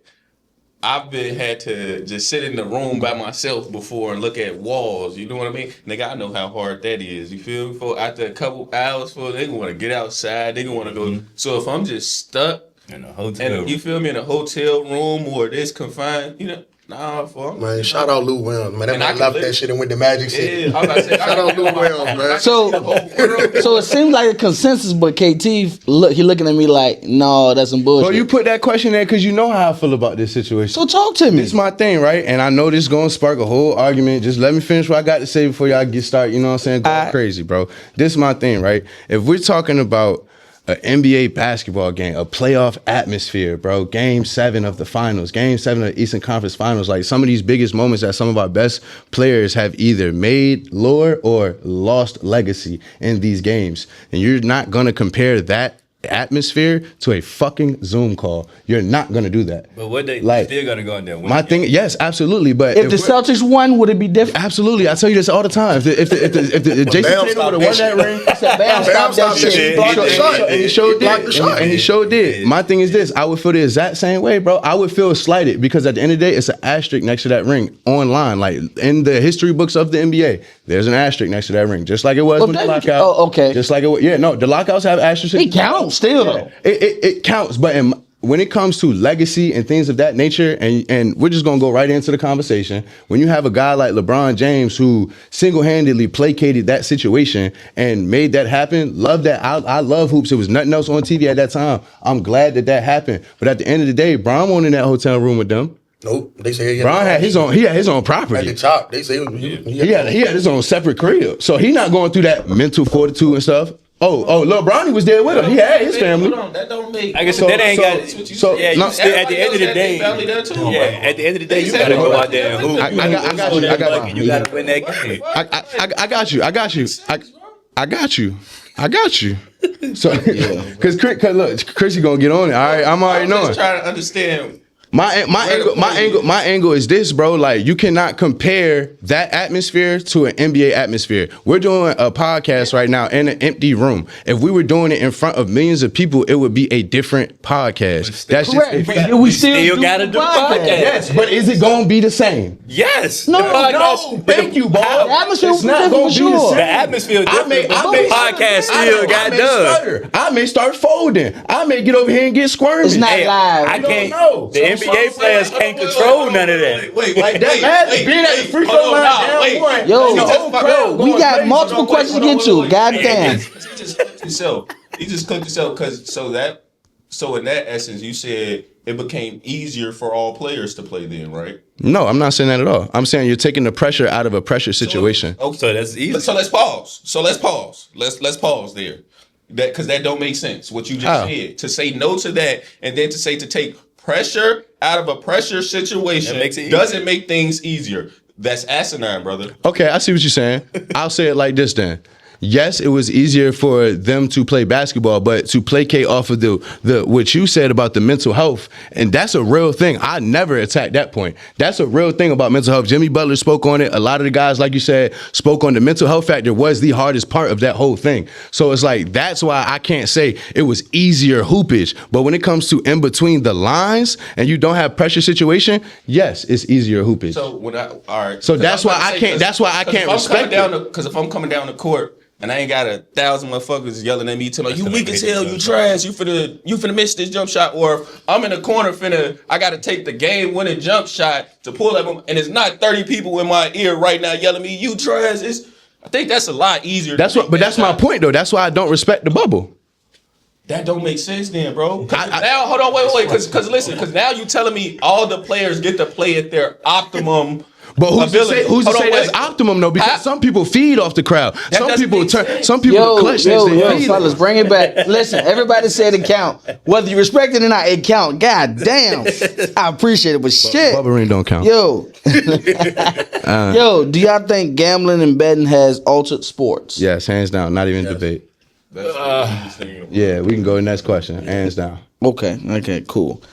I've had to just sit in the room by myself before and look at walls. You know what I mean? Nigga, I know how hard that is. You feel me? For after a couple hours, they gonna want to get outside. They gonna want to go. So if I'm just stuck in a hotel. and you feel me in a hotel room or this confined, nah, for Man, shout out Lou Williams, man. That And I man can left live- that shit and went to Magic City. Yeah, I'm about to say, Shout out Lou Williams, man. So it seems like a consensus, but KT he looking at me like, no, that's some bullshit. Well, you put that question there because you know how I feel about this situation. So talk to me. It's my thing, right? And I know this is gonna spark a whole argument. Just let me finish what I got to say before y'all get started. You know what I'm saying? Go crazy, bro. This is my thing, right? If we're talking about an NBA basketball game, a playoff atmosphere, bro. Game 7 of the finals, Game 7 of the Eastern Conference Finals. Like some of these biggest moments that some of our best players have either made lore or lost legacy in these games. And you're not gonna compare that atmosphere to a fucking Zoom call. You're not gonna do that. But what they Like, still gotta go in there. My thing, yes, absolutely. But if the Celtics won, would it be different? absolutely, I tell you this all the time. If the Jason Bam Tatum would have stopped won that that shit. ring, Bam stopped that shit. He blocked the shot. and he showed He blocked did. the shot. And he showed did. My thing is this: I would feel the exact same way, bro. I would feel slighted because at the end of the day, it's an asterisk next to that ring online. Like in the history books of the NBA, there's an asterisk next to that ring, just like it was Oh, with the that- lockout. oh, okay. Just like it was. Yeah, no, the lockouts have asterisks. It counts still though. It counts, but when it comes to legacy and things of that nature, and we're just gonna go right into the conversation. When you have a guy like LeBron James who single-handedly placated that situation and made that happen, love that. I love hoops. It was nothing else on TV at that time. I'm glad that happened. But at the end of the day, Bron wasn't in that hotel room with them. Nope. They say Bron had his own. He had his own at the property. top. They say He had his own separate crib. So he not going through that mental fortitude and stuff. Oh, Lil Bronny was there with him. He had his family. Hold on, that don't make. I guess that ain't got. so- Yeah, no, you still at the end of the day. Family there too. Yeah, at the end of the day, you They gotta said- go out there and hoop. I got you. I got you. You gotta win that game. I got you. I got you. So, because look, Chris, you gonna get on it. All right, I'm already I'm just knowing. trying to understand My angle is this, bro. Like, you cannot compare that atmosphere to an NBA atmosphere. We're doing a podcast right now in an empty room. If we were doing it in front of millions of people, it would be a different podcast. That's Correct. just We still gotta do the podcast. yes, but is it gonna be the same? Yes. No, Thank you, boy. The atmosphere It's was not different gonna for be the sure. same. The atmosphere is different, but the podcast still got done. I may start folding. I may get over here and get squirmy. It's not Hey, live. I You can't. know. The NBA players can't control none of that. Wait, Like that matters. Being at the free throw line down one. Yo, and the whole crowd we going got crazy. multiple questions to get to. Goddamn. He just clipped himself. He just clipped himself because so in that essence, you said it became easier for all players to play then, right? No, I'm not saying that at all. I'm saying you're taking the pressure out of a pressure situation. Okay. So that's easy. So let's pause. Let's pause there. Because that don't make sense. What you just How? said, to say no to that, and then to say to take pressure out of a pressure situation That makes it easier. doesn't make things easier. That's asinine, brother. Okay, I see what you're saying. I'll say it like this then. Yes, it was easier for them to play basketball, but to placate off of the what you said about the mental health, and that's a real thing. I never attacked that point. That's a real thing about mental health. Jimmy Butler spoke on it. A lot of the guys, like you said, spoke on the mental health factor was the hardest part of that whole thing. So it's like, that's why I can't say it was easier hoopage. But when it comes to in between the lines and you don't have pressure situation, yes, it's easier hoopage. So when all right. So that's why I can't- that's why I can't respect it. Because if I'm coming down the court and I ain't got 1,000 motherfuckers yelling at me, telling me, you weak as hell, you trash, you finna miss this jump shot, or if I'm in the corner I gotta take the game winning jump shot to pull at them, and it's not 30 people in my ear right now yelling at me, you trash. I think that's a lot easier. That's my point though. That's why I don't respect the bubble. That don't make sense then, bro. Now, hold on, wait, because now you telling me all the players get to play at their optimum. But who's ability. to say Hold on, that's wait. optimum though? Because some people feed off the crowd. Some doesn't people make sense. some people clutch this. They feed fellas, it. bring it back. Listen, everybody said it count. Whether you respect it or not, it count. God damn. I appreciate it, but shit. Bubba ring don't count. Yo. Yo, do y'all think gambling and betting has altered sports? Yes, hands down. Not even debate. Yeah, we can go to the next question. Hands down. Okay, cool.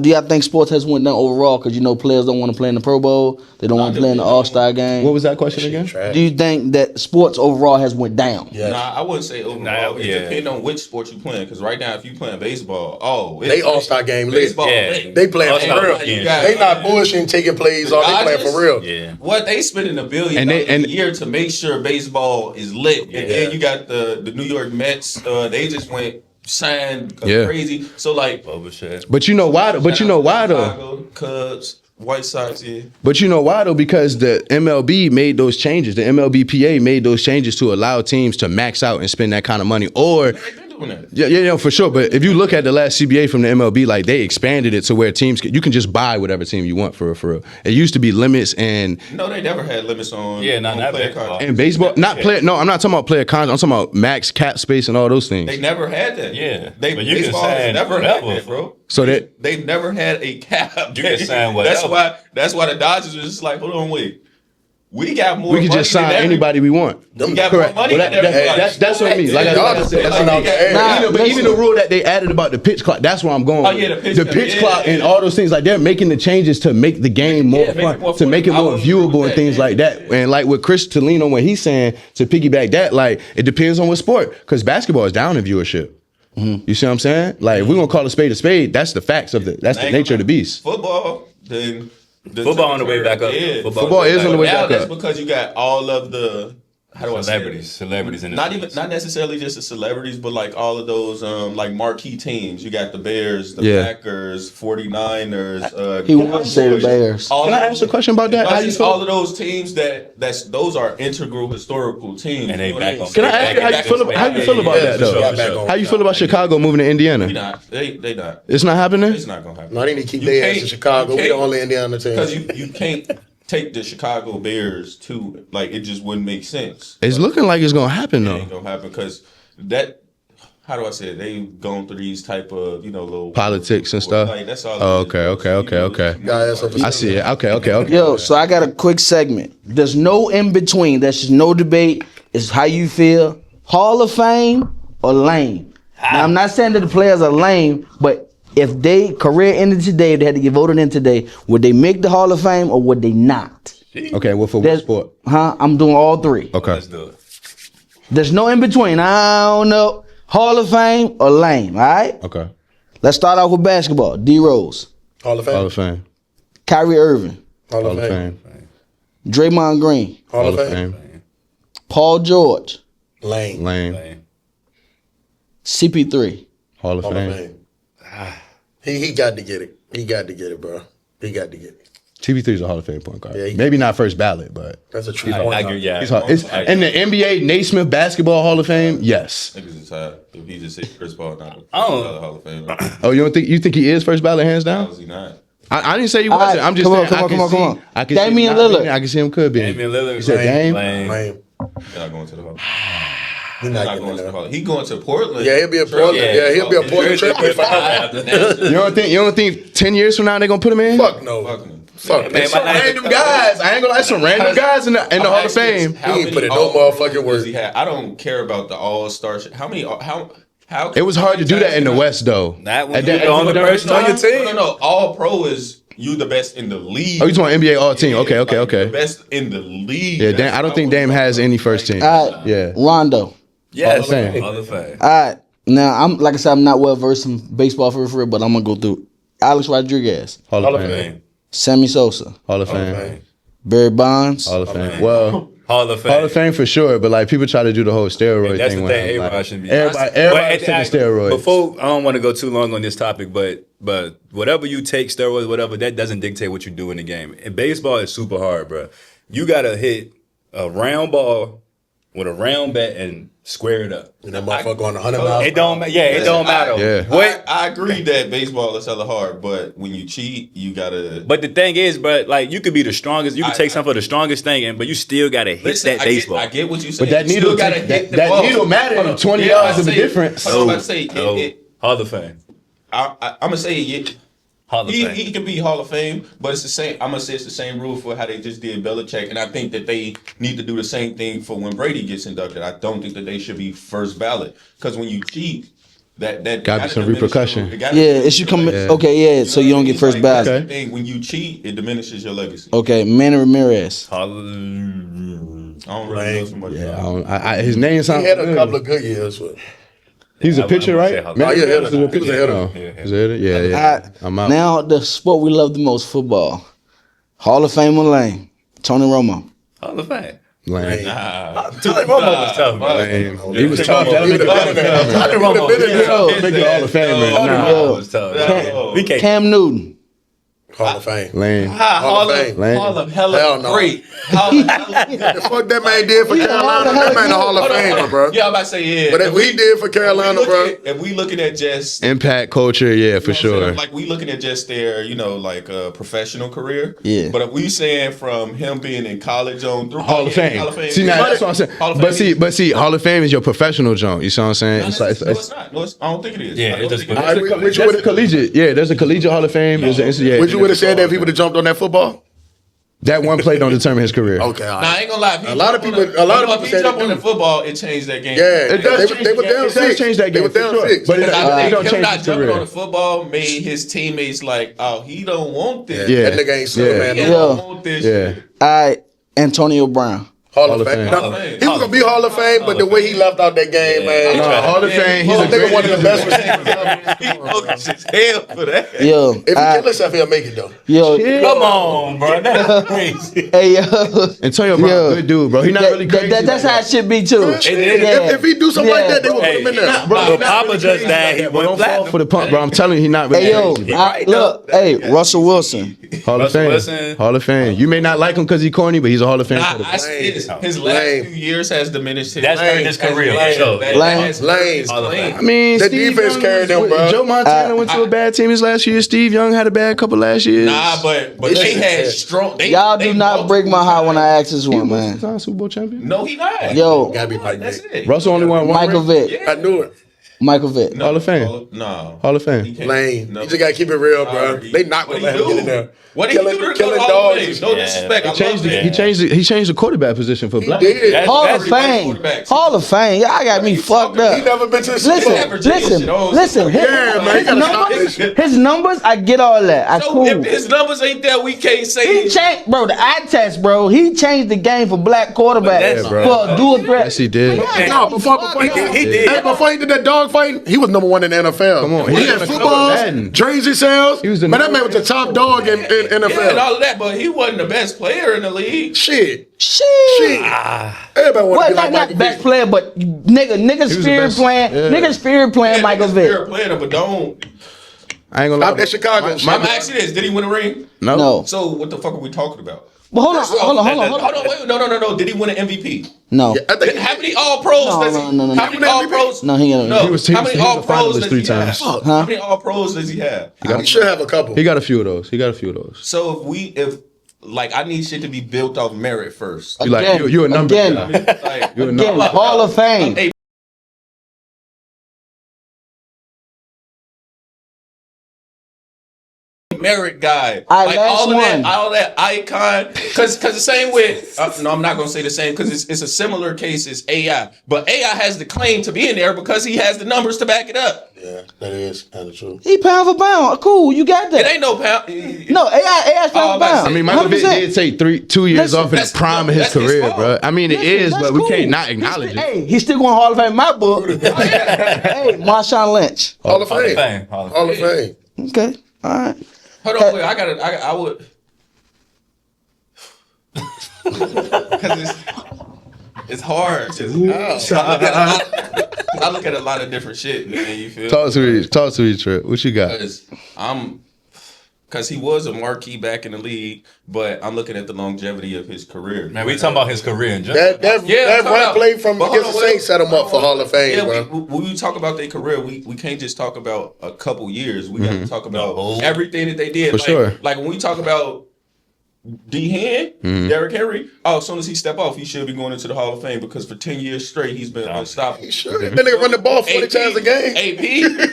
Do y'all think sports has went down overall because players don't want to play in the Pro Bowl? They don't want to play in the All-Star game. What was that question again? Do you think that sports overall has went down? Yeah. Nah, I wouldn't say overall. It depends on which sport you playing. Because right now, if you playing baseball, They all-star game lit. baseball. Yeah. They playing for All-star real. weekend. They not bullshitting, taking plays off. They playing for real. Yeah. What they spending $1 billion And a year to make sure baseball is lit, and then you got the New York Mets. They just went signed crazy. So like, But you know why? But you know why though? Chicago, Cubs, White Sox. Yeah. But you know why though? Because the MLB made those changes. The MLBPA made those changes to allow teams to max out and spend that kind of money. Or They've been doing that. yeah, for sure. But if you look at the last CBA from the MLB, like they expanded it to where teams you can just buy whatever team you want for real. It used to be limits and No, they never had limits on. Not player basketball. contracts. in baseball, not player. No, I'm not talking about player contract. I'm talking about max cap space and all those things. They never had that. Yeah. They But you can baseball has sign never had whatever. that, bro. So that They've never had a cap. You can sign That's whatever. why the Dodgers are just like, hold on, wait. We got more. we can just money sign than anybody we want. We got Correct. more money Well, than everybody. that's what I mean. Like I said, That's what I'm saying. Nah, but even the rule that they added about the pitch clock, that's where I'm going. Oh, yeah, with. the pitch clock, clock and all those things. Like they're making the changes to make the game more make it fun, more to fun. make it I more would agree viewable with and that, things yeah. like that. And like with Chris Tolino, when he's saying to piggyback that, like it depends on what sport. Because basketball is down in viewership. You see what I'm saying? Like if we're gonna call a spade, that's the facts of it. That's the nature of the beast. Football, then Football on the way back up. Yeah. Football is on the way Now back that's up. because you got all of the Celebrities in the not necessarily just the celebrities, but like all of those like marquee teams. You got the Bears, the Yeah. Packers, 49ers. He wants to say the Bears. All Can I ask a question about that? How you feel? all of those teams those are integral historical teams. And they back on. Can I ask you how you feel about that though? Yeah, back on. How you feel about Chicago moving to They Indiana? not. They not. It's not happening. It's not gonna happen. No, they need to keep You their ass can't- in Chicago. you We the can't- only Indiana team. Because you can't take the Chicago Bears to it just wouldn't make sense. It's looking like it's gonna happen It ain't though. gonna happen because that. How do I say it? They've gone through these type of little Politics and stuff. Like, that's all. Oh, it is, okay. bro. Guys, I see it. Okay. Yo, so I got a quick segment. There's no in between. There's just no debate. It's how you feel. Hall of Fame or lame. Now, I'm not saying that the players are lame, but if they career ended today, if they had to get voted in today, would they make the Hall of Fame or would they not? Okay, well, for what sport? I'm doing all three. Okay. Let's do it. There's no in between. I don't know. Hall of Fame or lame, all right? Okay. Let's start off with basketball. D Rose, Hall of Fame. Hall of Fame. Kyrie Irving, Hall Hall of of Fame. Fame. Draymond Green, Hall of Fame. Paul George, Lane. Lane. CP3. Hall of Hall of Fame. Fame. He got to get it. He got to get it, bro. He got to get it. CP3 is a Hall of Fame point guard. Yeah, Maybe not first ballot, but That's a true I point. agree. Yeah. he's hard. It's, in the NBA Naismith Basketball Hall of Fame, yes. Niggas is high. If he just hit Chris Paul, not the Oh. Hall of Fame. Oh, you think he is first ballot hands How down? was he not? I didn't say he All wasn't. right, I'm just come on, saying. come on, I can come on, see, come on. I can see him Damian not being Lillard. there. I can see him could be. Damian Lillard. You said Dame? Lane. Lane. Not going to the Hall. He's He's not not getting going to the there. Hall. He going to Portland. Yeah, he'll be a Portland. Yeah, he'll be a Portland champion for You don't think 10 years from now they're gonna put him in? Fuck no. Fuck him. Fuck. Man, Some random guys. I ain't gonna lie, some random guys in the Hall of Fame. How He ain't many put in no All-Stars motherfucking work. does he have? I don't care about the All-Star shit. How many? How? It was hard to do that in the West though. Not when At you're that- the only at that person on your time? team. No. All Pro is you the best in the league. Oh, you talking NBA All Team? Okay. The best in the league. Yeah, That's I don't how think Dame has any first team. All right, Yeah. Rondo. Yes. Hall of Fame. Hall of Fame. All right. Now, I'm like I said, I'm not well versed in baseball for real, but I'm going to go through Alex Rodriguez, Hall Hall of of Fame. Fame. Sammy Sosa, Hall of Fame. Barry Bonds, Hall of Fame. Well, Hall of Fame. Hall of Fame for sure, but like people try to do the whole steroid That's thing. the with thing. him, Everybody like, shouldn't be. everybody's taking steroids. Before, I don't want to go too long on this topic, but whatever you take, steroids, whatever, that doesn't dictate what you do in the game. And baseball is super hard, bro. You gotta hit a round ball with a round bat and square it up. And that motherfucker on 100 miles. It don't. Yeah, it don't matter. Yeah. What? I agree that baseball is hella hard, but when you cheat, you gotta. But the thing is, like you could be the strongest. You could take something for the strongest thing, but you still gotta hit Listen, that baseball. I get what you saying. But that You needle, still gotta hit the that ball. needle matter Hold on. 20 Yeah, yards I of a say- difference. Hold on, I'm about to say Hall of Fame. I'm gonna say it. Hall of Fame. He can be Hall of Fame, but it's the same. I'm gonna say it's the same rule for how they just did Belichick, and I think that they need to do the same thing for when Brady gets inducted. I don't think that they should be first ballot because when you cheat, that Gotta be some diminish repercussion. your- it gotta Yeah, diminish it should your come. legacy. Okay, yeah. So you don't get first Like, ballot. that's the thing. When you cheat, it diminishes your legacy. Okay, Manny Ramirez. Hall of I don't really know so much. Yeah, about his name He sounds. had a couple of good years with. He's a pitcher, I'm gonna say right? Hall of Man, Fame. yeah, Yeah, he was he a was a pitcher. hitter. Oh, Yeah. he's a hitter? Yeah, All yeah. right. I'm out. Now the sport we love the most, football. Hall of Fame or lame? Tony Romo. Hall of Fame. Lane. Tony Romo was tough, man. Lane. He was tough. Romo. That'll make He it was Hall of tough. Famer. Tony Romo. Make it Hall of Famer. Tony Nah. Romo was tough. We can't. Cam Newton. Hall of Fame. Lane. Hall of Fame. Lane. Hall of hella Hell no. great. Hall of hella The fuck that man did for Carolina, that man a Hall of Famer, bro. Yeah, I'm about to say yeah. But if we did for Carolina, bro. If we looking at just Impact culture, yeah, for sure. like we looking at just their, like a professional career. Yeah. But if we saying from him being in college on through Hall of Fame. Hall of Fame. See, now that's what I'm saying. Hall of But Fame. see, Hall of Fame is your professional joint. You see what I'm saying? No, It's it's not. No, I don't think it is. Yeah, I don't it just- think All right, is. would you That's a collegiate. Yeah, there's a collegiate Hall of Fame. Yeah. would you have said that if he would have jumped on that football? That one play don't determine his career. Okay, all Nah, I right. ain't gonna lie. If he A lot of jump people- on a lot of if people he say jump they on the do. football, it changed that game. Yeah, It does they were down It does 6. change that They game were for down sure. 6. But it I think don't him change not his jumping career. on the football made his teammates like, oh, he don't want this. Yeah. That nigga ain't Superman. He no don't Yeah. want this. Yeah. shit. All right, Antonio Brown. Hall of Fame. Hall No, of Fame. he was gonna be Hall of Fame, but the way he left out that game, man. No, Hall of Fame. He's a That nigga great one of the best receivers. He bogus as hell for that. Yo, If he kill himself, he'll make it though. Come on, bro. That's crazy. hey, yo. Antonio Brown, Yo. good dude, bro. He not really crazy. That's like how it should be too. If he do something like that, they will put him in there. Bro, Papa just died. He Bro, went don't fall platinum. for the pump, bro. I'm telling you, he not really Hey, yo. crazy. Look, hey, Russell Wilson. Hall of Russell Fame. Wilson. Hall of Fame. You may not like him because he corny, but he's a Hall of Fame. His last Lame. few years has diminished his. That's hurt his career, for sure. Lame. I mean, The Steve defense Young carried them, was- bro. Joe Montana went to a bad team his last year. Steve Young had a bad couple last years. Nah, but they had strong. Y'all do not break my heart when I ask this one, man. He's not a Super Bowl champion. No, he not. Yo, Gotta be like That's that. it. Russell only won one. Michael ring. Vick. I knew it. Michael Vick. Hall of Fame. No. Hall of Fame. He can't- Lane. no. You just gotta keep it real, bro. Sorry. They not gonna What'd let he him get in do? there. What did he do to Killing go to Hall of dogs. Fame? No disrespect. I love it. He changed the quarterback position for black. Did. Hall That's of Fame. quarterbacks. Hall of Fame. Y'all got me fucked He up. never been to the Super Bowl. Listen. Yeah, man, you gotta stop this shit. His numbers, I get all that. I So cool. if his numbers ain't there, we can't say. He changed, bro. The eye test, bro. He changed the game for black quarterbacks But that's- for a dual threat. Yes, he did. No, before he did. Hey, before he did that dog fight, he was number one in the NFL. Come on, he he had was footballs, Madden. jersey sales. He was the Man, that man was the top dog in Yeah, and NFL. all of that, but he wasn't the best player in the league. Shit. Shit. Everybody want Well, to be like not Michael best Vick. player, but niggas was the feared best. playing. Yeah. Niggas feared playing Michael niggas Vick. fair player, but don't. I ain't gonna lie. Stop that Chicago I'm shit. asking this: did he win a ring? No. So what the fuck are we talking about? But hold on. Wait, no. Did he win an MVP? No. I think How many All Pros does he? No. How many All Pros? No, he ain't. No. He was How many a All Pros finalist does 3 he have? times. How many All Pros does he have? he should have a couple. He got a few of those. So if like I need shit to be built off merit first. You like you a number Again. guy. Like, You're a Again, number. Hall of Fame. Hey, merit guy. All right, Like last one. all that icon. Cause the same with no, I'm not gonna say the same because it's a similar case as AI. But AI has the claim to be in there because he has the numbers to back it up. Yeah, that is kind of true. He pound for pound. Cool, you got It that. ain't no pound. No, AI's pound for pound. I mean, Michael Vick 100%. did take 2 years Listen, off in the that's- prime of his that's his career, fault. bro. I mean, it is, That's but we cool. can't not acknowledge it. Hey, he's still going Hall of Fame in my book. Hey, Marshawn Lynch. Hall of Hall of Fame. Fame. Hall of Hall of Fame. Okay, all right. Hold on, wait. I would. Because it's hard. I look at a lot of different shit, man. You feel? Talk to me, Trip. What you got? Because he was a marquee back in the league, but I'm looking at the longevity of his career. Man, we talking about his career in general. That I'm talking run about- play from but against the hold on, Saints set him up for Hall of Fame, Yeah, bro. when we talk about their career, we can't just talk about a couple years. We got to talk about No. everything that they did. For sure. Like when we talk about D-Hand, Derrick Henry, as soon as he step off, he should be going into the Hall of Fame because for 10 years straight, he's been unstoppable. Sure. That nigga run the ball 40 times a game.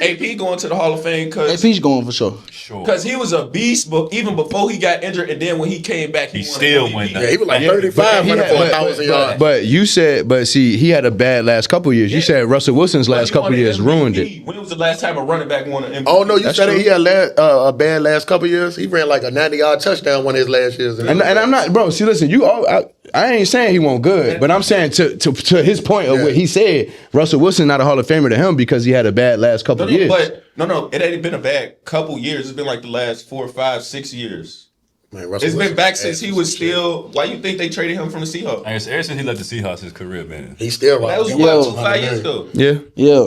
AP going to the Hall of Fame AP's going for sure. because he was a beast, but even before he got injured, and then when he came back, he won still MVP. went Yeah, he was like Yeah, 35 he running had- for 1,000 yards. But see, he had a bad last couple years. You said Russell Wilson's last He couple won an years MVP. ruined it. When was the last time a running back won an MVP? Oh, no, you That's said true. he had a bad last couple years. He ran like a 90-yard touchdown one of his last years. And I'm not, bro. See, listen, I ain't saying he won't good, but I'm saying to his point of what he said, Russell Wilson not a Hall of Famer to him because he had a bad last couple years. But it ain't been a bad couple years. It's been like the last 4, 5, 6 years. Man, Russell It's Wilson been back ass since he some was shit. still. Why you think they traded him from the Seahawks? I guess ever since he left the Seahawks, his career been. He's still right. That was Yo. what 5 years ago. Yeah. Yeah.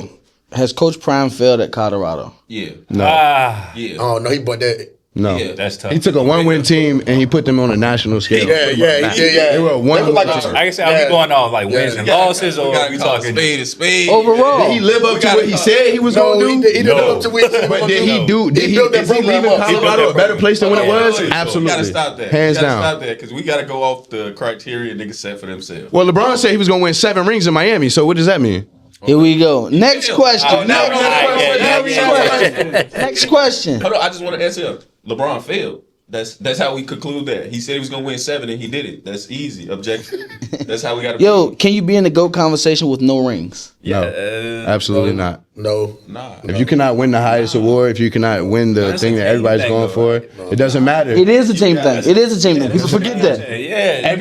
Has Coach Prime failed at Colorado? Yeah, Ah, yeah. Oh, no, he bought that. No. Yeah. that's tough. He took a 1-win team and he put them on a national scale. Yeah, he did, yeah. They were a They one- was like I can say, are we going off like wins and losses, or gotta we call a talking? spade a spade. Overall. Did he live up to what he said he was No, going he to did. do? He didn't No. live up to what he said. But did he do? He built that Is he program leaving up. He built Colorado that a better place than when it was? You Absolutely. gotta stop that. Hands you gotta down. Stop that because we gotta go off the criteria niggas set for themselves. Well, LeBron said he was going to win 7 rings in Miami. So what does that mean? Here we go. Next question. Oh, now- Next question. Hold on, I just want to answer him. LeBron failed. That's how we conclude that. He said he was gonna win 7 and he did it. That's easy, objective. That's how we got to. Yo, can you be in the GOAT conversation with no rings? No, absolutely not. No. Nah. If you cannot win the highest award, if you cannot win the That's thing a that team everybody's thing, going though, for, it doesn't matter. It is a team thing. It is a team thing. People forget that. Yeah.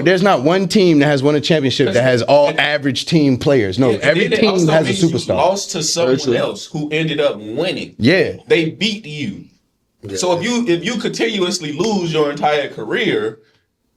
There's not one team that has won a championship that has all average team players. No, every And then it team also has a means you superstar. lost to someone Virtually. else who ended up winning. Yeah. They beat you. So if you continuously lose your entire career,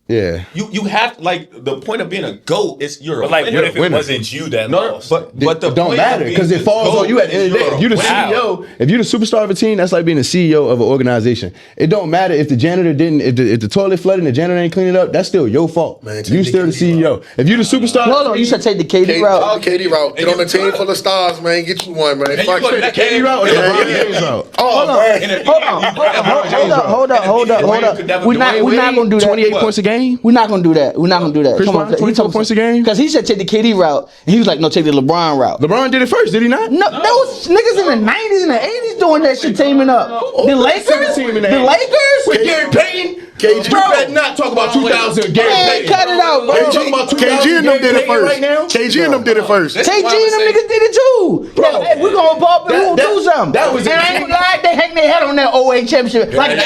Yeah. you have like the point of being a GOAT is you're But a like, winner. what if it winner. wasn't you that No, lost? but the It don't point matter of because being it falls the on you at the end of the day. GOAT If you're the is CEO, if you're the superstar of a team, that's like being the CEO of an organization. It don't matter if the janitor didn't, if the toilet flooded and the janitor ain't clean it up, that's still your fault. Man, take You the still the KD CEO. If you're the superstar, No, you should take the KD route. KD route. Get on a team full of stars, man. Get you one, man. And Fuck you go to it. that KD route or the Yeah, LeBron yeah. James route. Oh, man. And if Hold on. We're not gonna do that. Dwayne We're not gonna do that. 28 points a game. game? We're not gonna do that. We're not gonna do that. Chris Come on, Brown, 24 points a game? Because he said take the KD route, and he was like, no, take the LeBron route. LeBron did it first, did he not? No, that was niggas in the 90s and the 80s doing that shit, teaming up. The Lakers? teaming The that. Lakers? With Gary Payton? KG, Bro. you better not talk about 2000 Gary Man, Payton. cut it out, bro. You talking about 2000 KG and them Gary did it Payton first. right now? KG and them did it first. KG and them niggas did it too. Bro. Hey, we're gonna pop and we'll do something. that was and I ain't gonna lie, they hang their head on that 08 championship. Like, I'm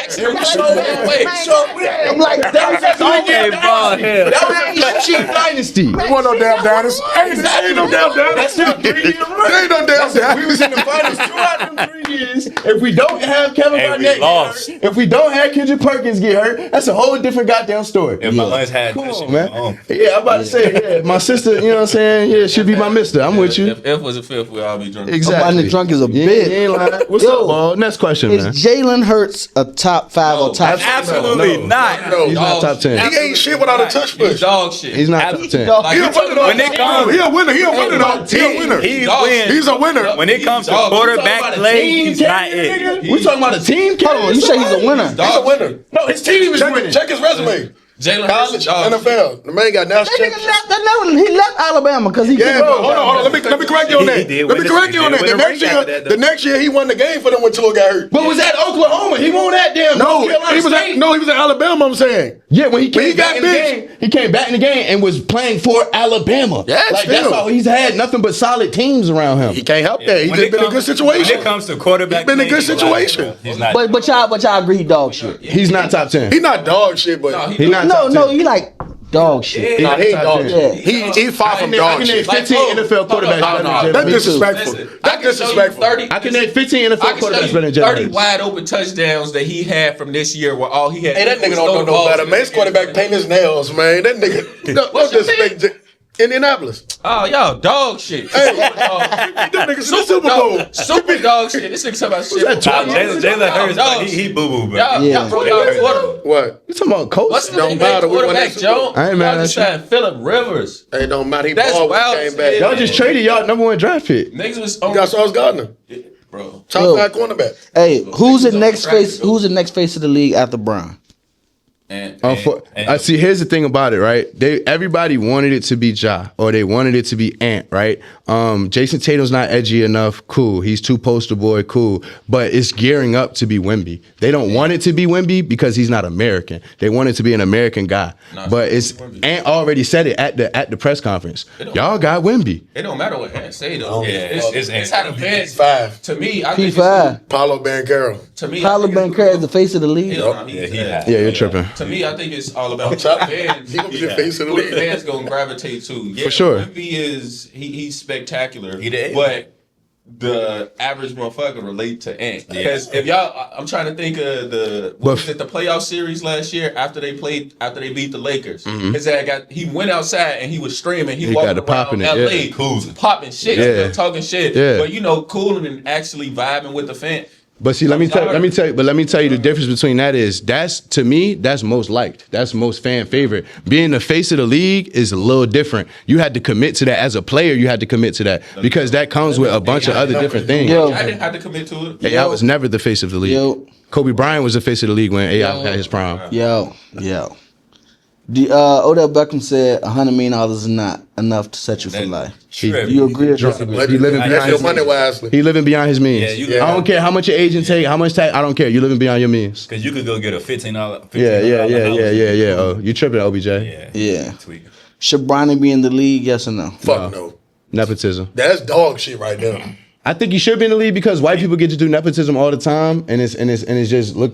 like, that's Hey, ball hell. That was a cheap dynasty. There wasn't no damn dynasty. Ain't no damn dynasty. Ain't no damn dynasty. We was in the finals 2 out of them 3 years. If we don't have Kevin And we Garnett get lost. hurt, if we don't have Kendrick Perkins get hurt, that's a whole different goddamn story. If my lunch had Come that shit on, man. on. Yeah, I'm about to say, yeah, my sister, you know what I'm saying? Yeah, she'll be my mister. I'm with you. If F was a fifth, we'd all be drunk. Exactly. I'm drunk as a You bitch. ain't lying. What's Yo, up, ball? Next question, Is man. Jalen Hurts a top 5 or top 6? Absolutely not. No, He's not top 10. he ain't shit without a touch He's push. dog shit. He's not top 10. Like, He a you talking winner. when it comes- He a winner. He a winner. Though. He a winner. He Dog. wins. He's a winner. When it comes to Dog. quarterback play, he's not it. We talking about a team? Hold on, you say he's a winner. He's a winner. No, his team is winning. Check his resume. Jalen College, Hurts, NFL. The man got national That nigga championship. he left Alabama because he Yeah, couldn't but go. hold on. Let me correct you on He that. did Let me win correct the- you on he that. did win the ring after that, The next year he won the game for them when Tua got hurt. But was at Oklahoma. He won that damn. No, North Carolina he was State. at Alabama. I'm saying. Yeah, when he came he got back in the benched. game, he came back in the game and was playing for Alabama. Yeah, like that's still. all he's had. Nothing but solid teams around him. He can't help that. He When just it been in a comes- good situation. When it comes to quarterback, He's been in a play, good he's a lot, situation. bro. He's not. But y'all agree he dog shit. He's not top 10. He not dog shit, but He's not No, top 10. no, he like dog shit. nah, he ain't dog Yeah. shit. He far from I dog can name shit. 15 NFL quarterbacks better than Jalen. That's Me too. disrespectful. Listen, That's disrespectful. I can name 15 I NFL can show quarterbacks you better than Jalen 30 Hurts. wide open touchdowns that he had from this year where all he had. Hey, that nigga was don't know no balls better. in Man's the quarterback game. paint his nails, man. That nigga. No What's your disrespect. Indianapolis. Oh, y'all dog shit. Hey, them niggas in the Super Bowl. Super dog shit. This nigga talking about shit. that, Jalen Hurts, Dog but he boo boo, bro. Y'all, Yeah. y'all broke out Twitter. What? You talking about coach? What's the Don't name matter. of We won quarterback, that Super Bowl. Joe? I ain't mad Y'all at just you. signed Phillip Rivers. Hey, don't matter. He That's ball when he wild came as back. hell. Y'all just traded y'all #1 draft pick. Niggas was You got Sauce Gardner. bro. Top Yo. 5 cornerback. Hey, who's the next face? Who's the next face of the league after Brown? I see. Here's the thing about it, right? Everybody wanted it to be Ja, or they wanted it to be Ant, right? Jason Tatum's not edgy enough. Cool. He's too poster boy. Cool. But it's gearing up to be Wemby. They don't want it to be Wemby because he's not American. They want it to be an American guy. But it's Ant already said it at the press conference. Y'all got Wemby. It don't matter what Ant say though. Yeah, it's how the fans. 5. To me, I think P5. Paulo Banchero. To me, Tyler Bancare is the face of the league. Yeah, Yeah, you're tripping. To me, I think it's all about Top- fans. He gonna be the face of the Who the league. fans gonna gravitate to. Yeah, For sure. Wemby is he's spectacular. He the but the average motherfucker relate to Ant. Because if y'all, I'm trying to think of the playoff series last year after they beat the Lakers. His dad he went outside and he was streaming. He walked got the around popping it, LA, yeah. popping shit, Yeah. talking shit. Yeah. But cooling and actually vibing with the fan. But see, let me tell you the difference between that's to me, that's most liked. That's most fan favorite. Being the face of the league is a little different. You had to commit to that as a player. You had to commit to that because that comes with a bunch of other different things. Yo. I didn't have to commit to it. AI was never the face of the league. Yo. Kobe Bryant was the face of the league when AI had his prime. Yo. Odell Beckham said $100 million is not enough to set you for life. Do you agree or disagree? He living That's behind your his money means. wisely. He living behind his means. Yeah, I don't care how much your agent take, how much tax. I don't care. You living beyond your means. Because you could go get a $15. Yeah. Oh, you tripping, OBJ? Yeah. Tweaking. Should Bronny be in the league? Yes or no? Fuck no. Nepotism. That's dog shit right there. I think he should be in the league because white people get to do nepotism all the time, and it's just looked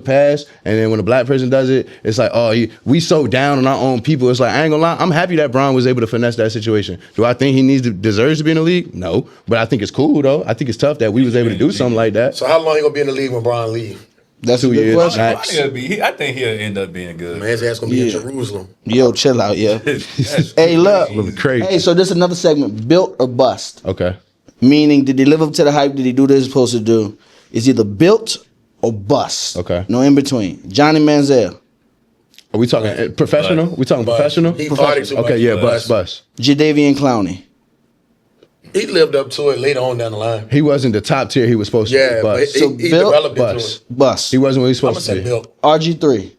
past. And then when a black person does it, it's like, oh, we so down on our own people. It's like, I ain't gonna lie, I'm happy that Bron was able to finesse that situation. Do I think he deserves to be in the league? No, but I think it's cool though. I think it's tough that we was able to do something like that. So how long he gonna be in the league when Brian leave? That's 2 a good years. question. Max. I think he'll end up being good. Man's ass gonna be in Yeah. Jerusalem. Yo, chill out, yeah. That's Hey, look. Little crazy. Hey, so this is another segment, built or bust. Okay. Meaning, did he live up to the hype? Did he do what he's supposed to do? Is either built or bust. Okay. No in between. Johnny Manziel, Are we talking professional? We talking professional? He partied too much. Okay, yeah, bus. Jadavian Clowney. He lived up to it later on down the line. He wasn't the top tier he was supposed to Yeah, be. but Bust. he So Bill- developed into Bust. it. Bust. He wasn't what he was I'm gonna supposed to say be. Bill. RG3.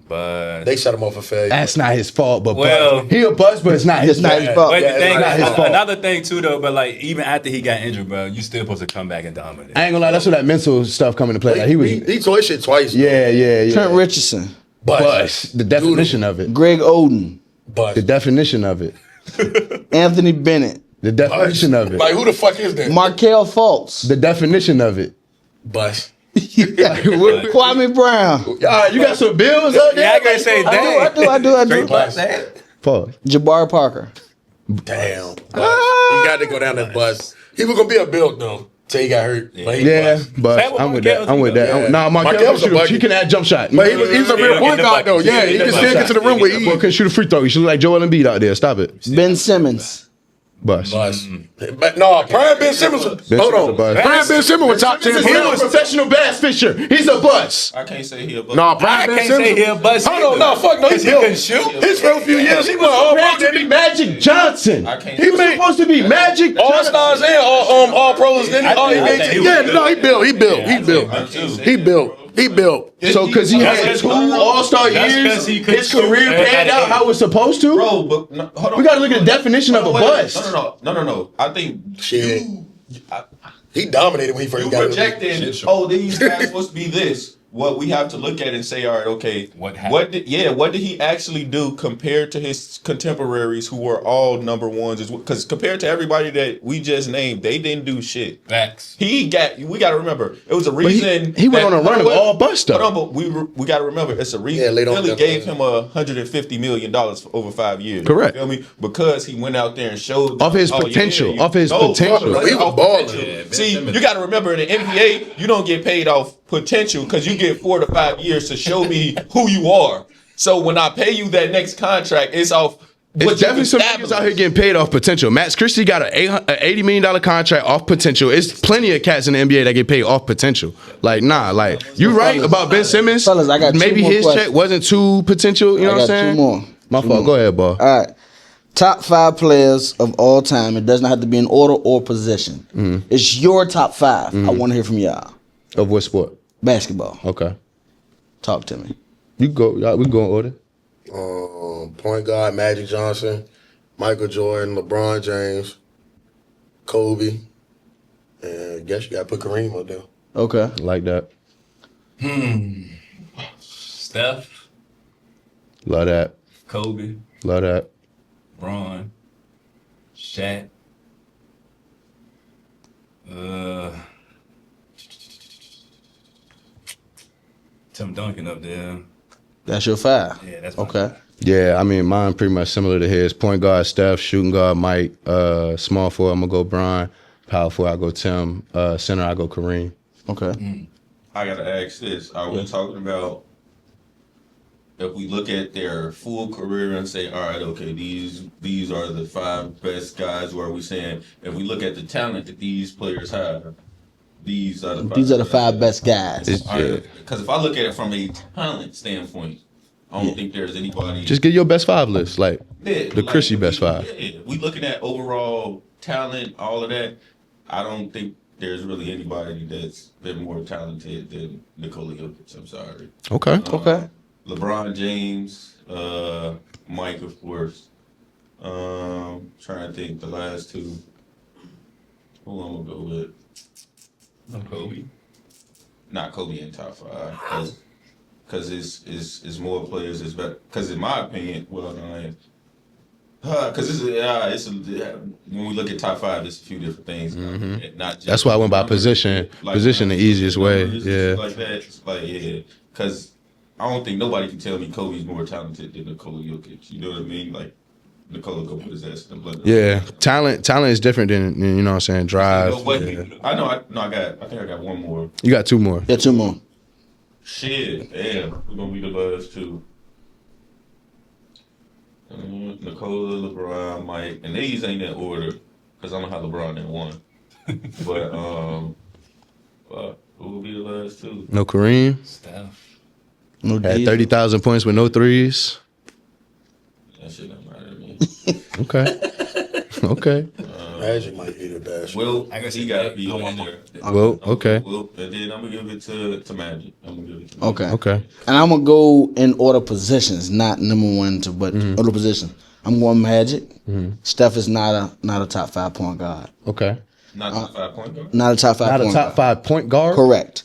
But They shut him off for failure. That's not his fault, but Well- he a bust, but it's not his fault. But Yeah, the thing, it's not his fault. another thing too, though. But like, even after he got injured, bro, you still supposed to come back and dominate. I ain't gonna lie, that's where that mental stuff come into play. Like he was, He tore his shit twice. yeah. Trent Richardson, Bust. The definition of it. Greg Oden, But The definition of it. Anthony Bennett, The definition of it. like, who the fuck is that? Markel Fultz, The definition of it. Bust. Kwame Brown. All right, you got some bills up there? Yeah, I gotta say, dang. I do. Straight bust that. Pause. Jabari Parker. Damn. Bust. He got to go down that bus. He was gonna be a build though till he got hurt. But he Yeah, bust. but That was I'm with Markel's that. I'm with that. Yeah. Nah, Markel's Markel a shoot. bucket. He can add jump shot. But he's a real point guard though. Yeah, he can still get to the rim with Boy ease. can shoot a free throw. You should look like Joel Embiid out there. Stop it. Ben Simmons. Bust. Bust. But no, Prime Ben Simmons. Hold Simmons a on. bust. Prime Ben Simmons was top 10. He was a professional bass fisher. He's a bust. I can't say he a bust. No, I Prime Ben can't Simmons. say he a bust. Hold on, no, fuck no. He He couldn't built. shoot. His first few years, he was all Supposed to be Magic Johnson. I can't. He was supposed to be Magic all Johnson. stars and all pros. Then all he I think he made. Yeah, was no, he built. He built. I He built. So, because he had Just two 'cause- All-Star just 'cause years, he could his shoot career and panned out had how it's supposed to? Bro, but no, hold on. We gotta look at the definition of a Wait, wait, bust. No. I think Shit. He dominated when he first you got in the projecting. league. Oh, these guys supposed to be this. What we have to look at and say, all right, okay, What happened? what did he actually do compared to his contemporaries who were all number ones? Because compared to everybody that we just named, they didn't do shit. Facts. We got to remember it was a reason he went on a run of all bust Hold though. on, but we got to remember it's a reason. Yeah, later on Philly down gave the him $150 million for over 5 years. Correct. You feel me? Because he went out there and showed Off his potential. Off his potential. He was off balling. potential. Yeah, Ben See, Simmons. you got to remember in the NBA, you don't get paid off potential because you get 4 to 5 years to show me who you are. So when I pay you that next contract, it's off. There's definitely some niggas out here getting paid off potential. Max Christie got an $80 million contract off potential. It's plenty of cats in the NBA that get paid off potential. Like, nah, like, you right about Ben Simmons. Fellas, I got two maybe more his questions. check wasn't too potential, you know I what I'm got saying? two more. My fault. Go ahead, ball. All right. Top 5 players of all time. It does not have to be in order or position. It's your top 5. I want to hear from y'all. Of what sport? Basketball. Okay. Talk to me. You go. We can go in order. Point guard Magic Johnson, Michael Jordan, LeBron James, Kobe, and I guess you got to put Kareem up there. Okay. Like that. Steph, Love that. Kobe, Love that. Braun, Shaq. Tim Duncan up there. That's your 5. Yeah, that's my okay. Yeah, I mean, mine pretty much similar to his. Point guard, Steph. Shooting guard, Mike. Small forward, I'm going to go Brian. Power forward, I go Tim. Center, I go Kareem. Okay. I gotta ask this: are we talking about if we look at their full career and say, all right, okay, these are the 5 best guys? Or are we saying if we look at the talent that these players have, these are the 5 best guys. Because if I look at it from a talent standpoint, I don't think there's anybody. Just get your best 5 list. Like, Yeah, the Chrissy best 5. Yeah, we looking at overall talent, all of that. I don't think there's really anybody that's been more talented than Nikola Jokic. I'm sorry. Okay. Okay. LeBron James, Mike, of course. Trying to think the last 2. Who I'm gonna go with? Kobe. Not Kobe in top 5, because it's more players. It's better. Because in my opinion, because when we look at top 5, there's a few different things. Not just That's why I went by position. Position the easiest way. Yeah. Like that. It's like, yeah. Because I don't think nobody can tell me Kobe's more talented than Nikola Jokic. You know what I mean? Like, Nikola go put his ass in the blender. Yeah. Talent is different than, you know what I'm saying, drive. You know what? Yeah. I think I got one more. You got 2 more. Yeah, 2 more. Shit, damn. Who's gonna be the last 2? Nikola, LeBron, Mike, and these ain't in order because I don't have LeBron in 1. But who will be the last 2? No Kareem. Steph. No Had Diesel. 30,000 points with no threes. That shit don't matter to me. Okay. Okay. Magic might be the best. Will, I guess he got to be on there. Well, okay. Will, and then I'm gonna give it to Magic. Okay. And I'm gonna go in order positions, not number one to, but order position. I'm going Magic. Steph is not a top 5 point guard. Okay. Not top 5 point guard. Not a top 5 Not point a top guard. 5 point guard? Correct.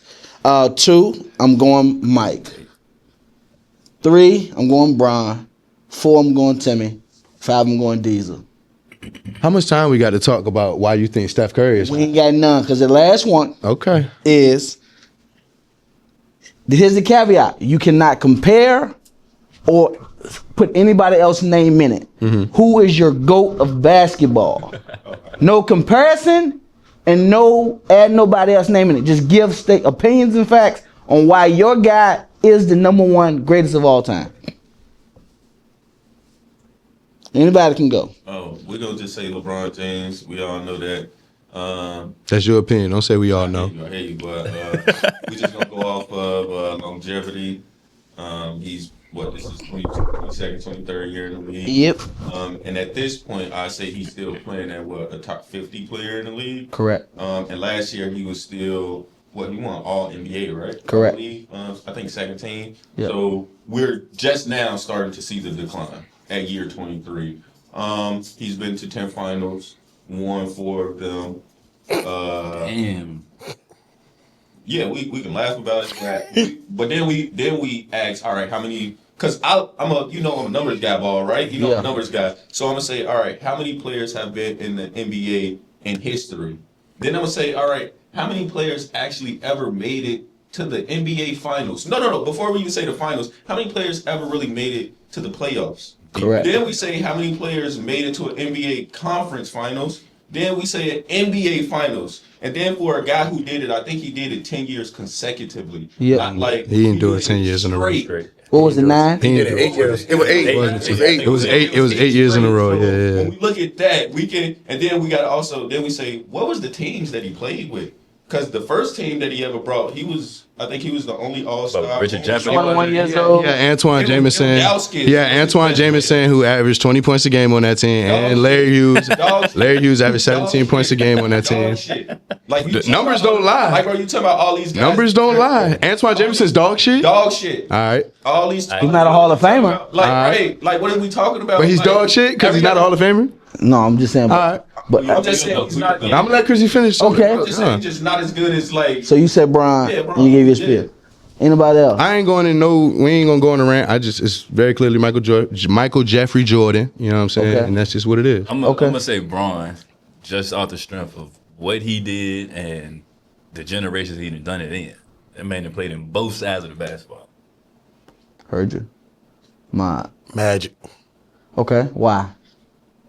2, I'm going Mike. 3, I'm going Bron. 4, I'm going Timmy. 5, I'm going Diesel. How much time we got to talk about why you think Steph Curry is? We ain't got none because the last one Okay. is, here's the caveat. You cannot compare or put anybody else's name in it. Who is your GOAT of basketball? No comparison and no add nobody else's name in it. Just give state opinions and facts on why your guy is the number 1 greatest of all time. Anybody can go. Oh, we're gonna just say LeBron James. We all know that. That's your opinion. Don't say we all know. I hear you, but we just gonna go off of longevity. He's this is 22nd, 23rd year in the league. Yep. And at this point, I say he's still playing at a top 50 player in the league. Correct. And last year he was still he won All NBA, right? Correct. I think 17. Yep. So we're just now starting to see the decline at year 23. He's been to 10 finals, won 4 of them. Damn. Yeah, we can laugh about it, but then we ask, all right, how many? Because I'm a numbers guy, ball, right? I'm a numbers guy, so I'm gonna say, all right, how many players have been in the NBA in history? Then I'm gonna say, all right, how many players actually ever made it to the NBA finals? No. Before we even say the finals, how many players ever really made it to the playoffs? Correct. Then we say how many players made it to an NBA conference finals. Then we say an NBA finals. And then for a guy who did it, I think he did it 10 years consecutively. Yeah. Not like He didn't do it 10 years in a row. straight. What was it, 9? He did it 8 years. It was 8. It was 8. It was 8 years in a row. So Yeah. when we look at that, we can, and then we got to also, then we say, what was the teams that he played with? Because the first team that he ever brought, I think he was the only All-Star. Richard Jefferson. 21 years old. Yeah, Antoine Jameson. Yowskis. Yeah, Antoine Jameson, who averaged 20 points a game on that team, and Larry Hughes. Larry Hughes averaged 17 points a game on that team. Dog shit. Like The numbers don't lie. Like, bro, you talking about all these guys? Numbers don't lie. Antoine Jameson's dog shit. All Dog shit. right, All these. He's not a Hall of Famer. Like, Alright. hey, like, what are we talking about? but he's Like, dog shit because he's not a Hall of Famer. No, I'm just saying. All right, But I'm just saying he's not. I'm gonna let Chrissy finish. Okay. I'm just saying he's just not as good as like. so you said Bron, Yeah, Bron, and you gave your yeah. spiel. Anybody else? I ain't going we ain't gonna go on a rant. It's very clearly Michael Jeffrey Jordan. You know what I'm saying? Okay. And that's just what it is. I'm Okay. gonna say Braun, just off the strength of what he did and the generations he done it in. That man that played in both sides of the basketball. Heard you. Magic. Okay. Why?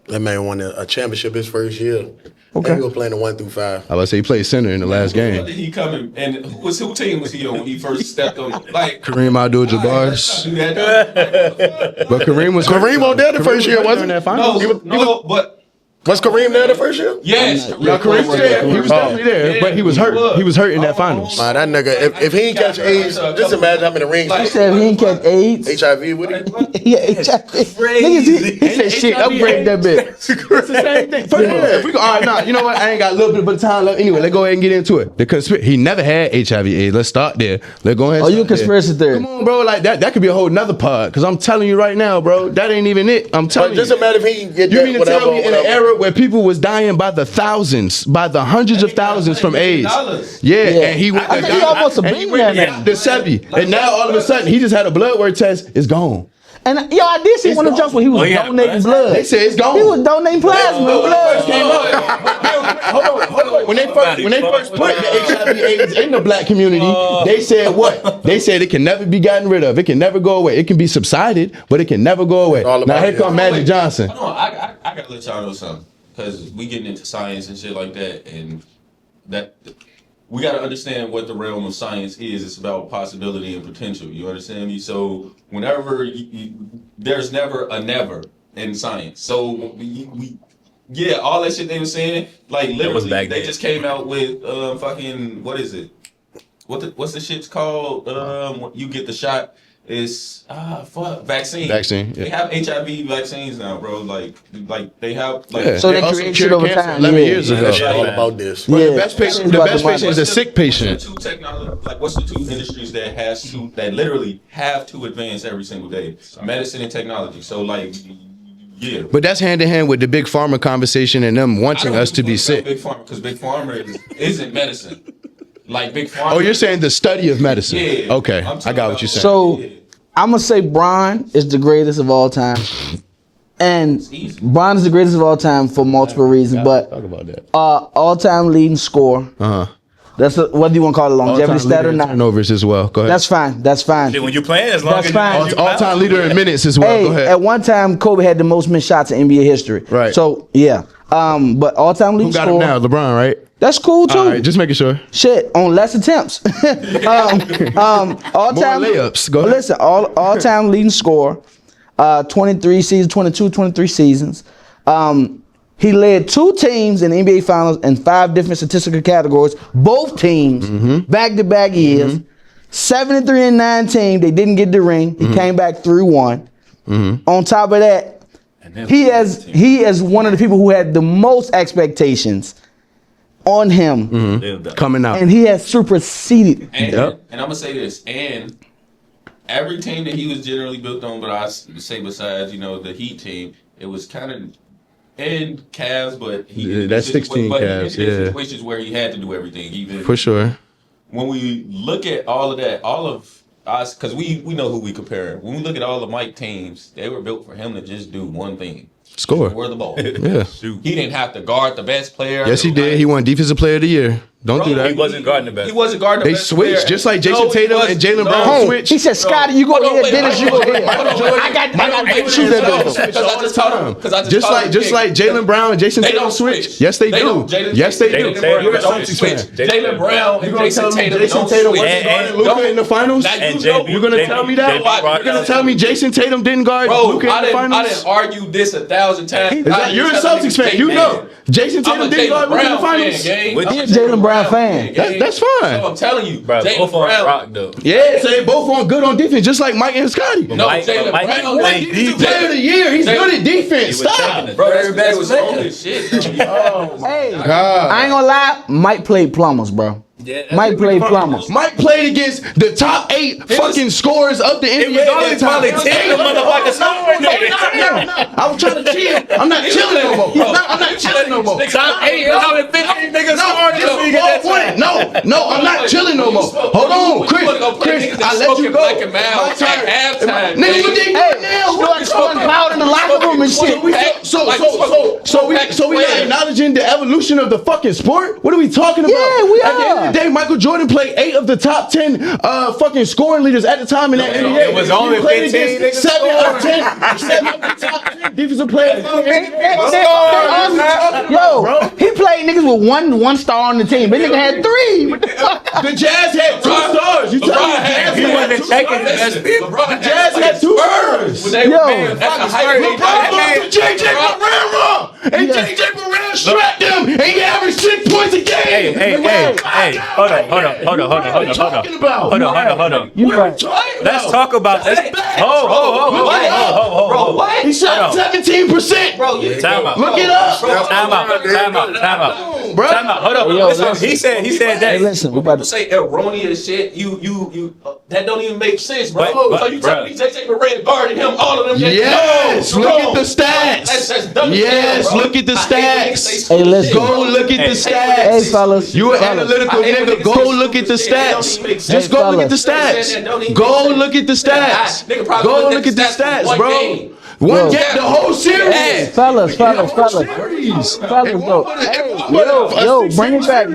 That man won a championship his first year. Okay. And he was playing the 1 through 5. I was say he played center in the last When game. did he come in? And who team was he on when he first stepped on? Like Kareem Abdul-Jabbar. let's not do that. But Kareem was Kareem on there the first year, wasn't in he? that final. No, but Was Kareem there the first year? yes, Yeah, Kareem was there. He was definitely there, but he was hurt. He was hurt in that finals. Man, that nigga, if he ain't catch AIDS, just imagine how many rings He said he didn't catch AIDS. HIV with he. Yeah, HIV. Niggas, he said shit. Upgrade that bitch. It's the same thing. If we go, all right, nah, you know what? I ain't got a little bit of time left. Anyway, let's go ahead and get into it. He never had HIV/AIDS. Let's start there. Let's go ahead. Oh, you a conspiracy theory? Come on, bro. Like that could be a whole nother pod. Because I'm telling you right now, bro, that ain't even it. I'm telling But just you. imagine if he can get You that mean to whatever, tell me in an whatever. era where people was dying by the thousands, by the hundreds of thousands from AIDS? Yeah, and he went I think he's almost a billionaire now. to 70, and now all of a sudden he just had a blood work test. It's gone. And yo, I did see one of the jumps where he was yeah. donating blood. They said it's gone. He was donating plasma blood. Hold on. When they first put the HIV/AIDS in the black community, they said what? They said it can never be gotten rid of. It can never go away. It can be subsided, but it can never go away. all about Now here it. come Magic Johnson. Hold on, I gotta let y'all know something because we getting into science and shit like that, and that we gotta understand what the realm of science is. It's about possibility and potential. You understand me? So whenever there's never a never in science. So we yeah, all that shit they were saying, like literally, back they then. just came out with fucking what is it? What's the shit's called? You get the shot It's vaccine. Vaccine, yeah. They have HIV vaccines now, bro. Like they have like. Yeah. So they also created cured it over cancer time. 11 Yeah. years ago. It's all about this. But Yeah. the best patient, It's the about best the money. patient is a sick patient. What's the two industries that literally have to advance every single day? Medicine and technology. So like, yeah. But that's hand in hand with the big pharma conversation and them wanting us to be sick. Big pharma, because big pharma isn't medicine. Like big pharma. Oh, you're saying the study of medicine? Yeah. Okay, I'm I talking got what about- you're saying. So I'm gonna say Bron is the greatest of all time, and Bron is the greatest of all time for multiple reasons. But talk about that. all-time leading score. That's whether you want to call it longevity stat or not. Turnovers as well. Go ahead. That's fine. That's fine. Shit, when you playing, as long That's as fine. you All-time leader in minutes as well. Hey, Go ahead. at one time, Kobe had the most missed shots in NBA history. Right. So yeah. But all-time leading Who got score. him now? LeBron, right? That's cool too. All right, just making sure. Shit, on less attempts. All time layups. Go ahead. Listen, all time leading scorer. 23 seasons, 23 seasons. He led 2 teams in the NBA Finals in 5 different statistical categories. Both teams, back-to-back years. 73-9 team. They didn't get the ring. He came back 3-1. On top of that, he is one of the people who had the most expectations on him, Coming out. and he has superseded. And I'm gonna say this, and every team that he was generally built on, but I say besides, the Heat team, it was kind of in Cavs, but that's 16 Cavs, in yeah. situations where he had to do everything. Even For sure. when we look at all of that, all of us, because we know who we compare. When we look at all the Mike teams, they were built for him to just do one thing. Score. Score the ball. Yeah. He didn't have to guard the best player. Yes, he did. He won Defensive Player of the Year. Don't do that. He wasn't guarding the best. He wasn't guarding the They best switched, player. just like Jason No, he Tatum and wasn't. Jalen Brown Hey, switched. he said, Scotty, you go Hold on, here, wait, Dennis, you go hold on, here. hold on, hold on. I got shoot that bitch. bitch. Because I just told him. Just like Jalen Brown and Jason They Tatum don't switch. switch. Yes, they do. don't. Yes, they do. Jalen Tatum You're a don't Celtics switch. fan. Jalen Brown and Jason Tatum Jason don't Tatum switch. wasn't guarding And- Luka in the finals? Now And you know- JB You're gonna tell me that? JB You're gonna tell me Jason Tatum didn't guard Bro, Luka in I the didn't finals? argue this 1,000 times. You're a Celtics fan. You know. Jason Tatum didn't guard Luka in the finals. Jalen Brown fan. That's fine. So I'm telling you, Bro, Jalen both on Brown. rock though. Yeah, so they both on good on defense, just like Mike and Scotty. No, Mike- Jalen Mike Brown. played He's the player of the year. He's good at defense. Stop. Bro, everybody was on this shit. Hey, God. I ain't gonna lie, Mike played plumbers, bro. Mike played plumbers. Mike played against the top 8 fucking scorers of the NBA. It was only at that time. probably 10 of them motherfuckers scoring there. I was trying to chill. I'm not chilling no more. I'm not chilling no more. Top 8, there's only 15 niggas scoring this league at that time. No, I'm not chilling no more. Hold on, Chris, I let you go. Black and Mild My turn. at halftime. Nigga, what they doing now? Started throwing cloud in the locker room and shit. So we not acknowledging the evolution of the fucking sport? What are we talking about? Yeah, we At the end of the day, Michael Jordan played 8 of the top 10 fucking scoring leaders at the time in that NBA. it was only He played 15 against niggas 7 of 10. 7 of the top 10 defensive players. Yo, he played niggas with one star on the team. This nigga had 3. What the fuck? The Jazz had 2 stars. You tell me the Jazz He had wasn't 2 taking the stars. best people. The Jazz had 2 stars. Yo, LeBron lost to JJ Barea, and JJ Barea strapped him, and he averaged 6 points a game. Hey, hold on. you right. Let's talk about this. He shot 17%. Time out. Look it up. Time out. Bro. Hold up. Yo, Listen, he said Hey, that. listen, we about to Say erroneous shit. You that don't even make sense, bro. But- So you telling me JJ Barea guarded him, all of them? Yes, No, look no. at the stats. That's dumb as Yes, hell, bro. look at the I hate when niggas stats. say some Hey, listen. shit. Go look at the Hey, stats. fellas. You an fellas. analytical I hate when nigga. niggas Go say look at the stupid shit. It don't stats. even make Just sense. go look at the fellas. stats. Go look at the stats. Nigga probably Go looked look at at the the stats stats, for one bro. game. One Yo. game, the whole series. Fellas, though. Yo, bring it back.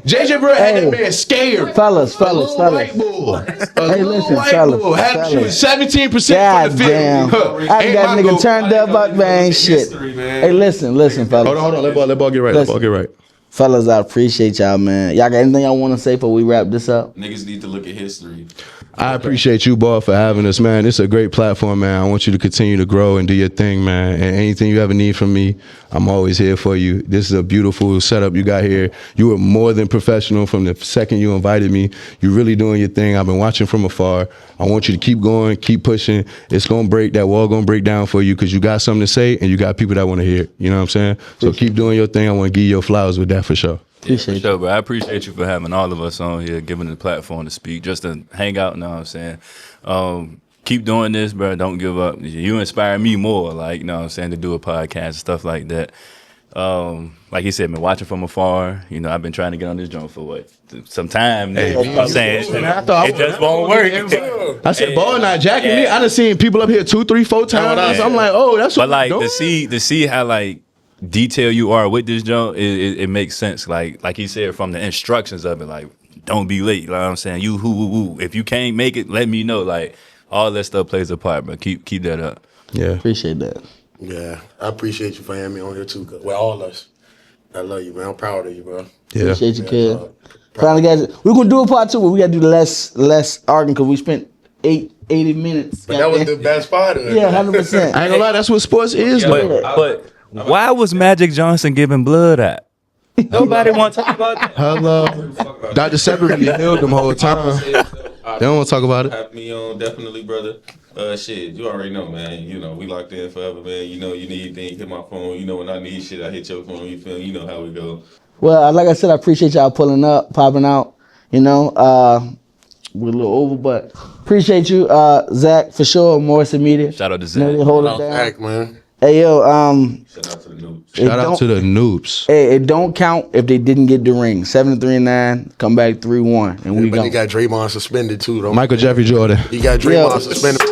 JJ Barea had Hey. that man scared. Fellas. White bull. Hey, listen, fellas. Had him shoot 17% God from the field. damn. Huh. I Ain't got my nigga goal. turned up, man. Shit. History, man. Hey, listen, fellas. Hold on. Let ball get right. Let ball get right. Fellas, I appreciate y'all, man. Y'all got anything y'all want to say before we wrap this up? Niggas need to look at history. I appreciate you, boy, for having us, man. It's a great platform, man. I want you to continue to grow and do your thing, man. And anything you ever need from me, I'm always here for you. This is a beautiful setup you got here. You were more than professional from the second you invited me. You're really doing your thing. I've been watching from afar. I want you to keep going, keep pushing. It's going to break. That wall going to break down for you because you got something to say and you got people that want to hear it. You know what I'm saying? So keep doing your thing. I want to give you your flowers with that for sure. Appreciate for sure, bro. I appreciate you for having all of us on here, giving the platform to speak, just to hang out. You know what I'm saying? Keep doing this, bro. Don't give up. You inspire me more, like, you know what I'm saying, to do a podcast and stuff like that. Like he said, been watching from afar. You know, I've been trying to get on this joint for some time now. Hey, you know what I'm saying? It just won't work. I said, boy, not jacking me. I done seen people up here 2, 3, 4 times. I'm like, oh, that's what. But like to see how like detail you are with this joint, it makes sense. Like he said, from the instructions of it, like, don't be late. Like I'm saying, if you can't make it, let me know. Like, all that stuff plays a part, but keep that up. Yeah, appreciate that. Yeah, I appreciate you for having me on here too. Well, all of us. I love you, man. I'm proud of you, bro. Yeah. Appreciate you, kid. Finally, guys, we're gonna do a part 2 where we gotta do the less arguing because we spent 80 minutes. But that was the best part of it. Yeah, 100%. I ain't gonna lie, that's what sports is. But why was Magic Johnson giving blood at? Nobody want to talk about that. Hello. Dr. Separately healed them whole time. They don't want to talk about it. Have me on, definitely, brother. Shit, you already know, man. You know, we locked in forever, man. You know, you need anything, hit my phone. You know, when I need shit, I hit your phone. You feel me? You know how we go. Well, like I said, I appreciate y'all pulling up, popping out. You know, we're a little over, but appreciate you, Zach, for sure. Morrison Media. Shout out to You know, Zach. they hold it down. Zach, man. Hey, yo, Shout out to the noobs. Shout out to the noobs. Hey, it don't count if they didn't get the ring. 7-3-9, come back 3-1, and we But go. they got Draymond suspended too, though. Michael Jeffrey Jordan. He got Draymond suspended.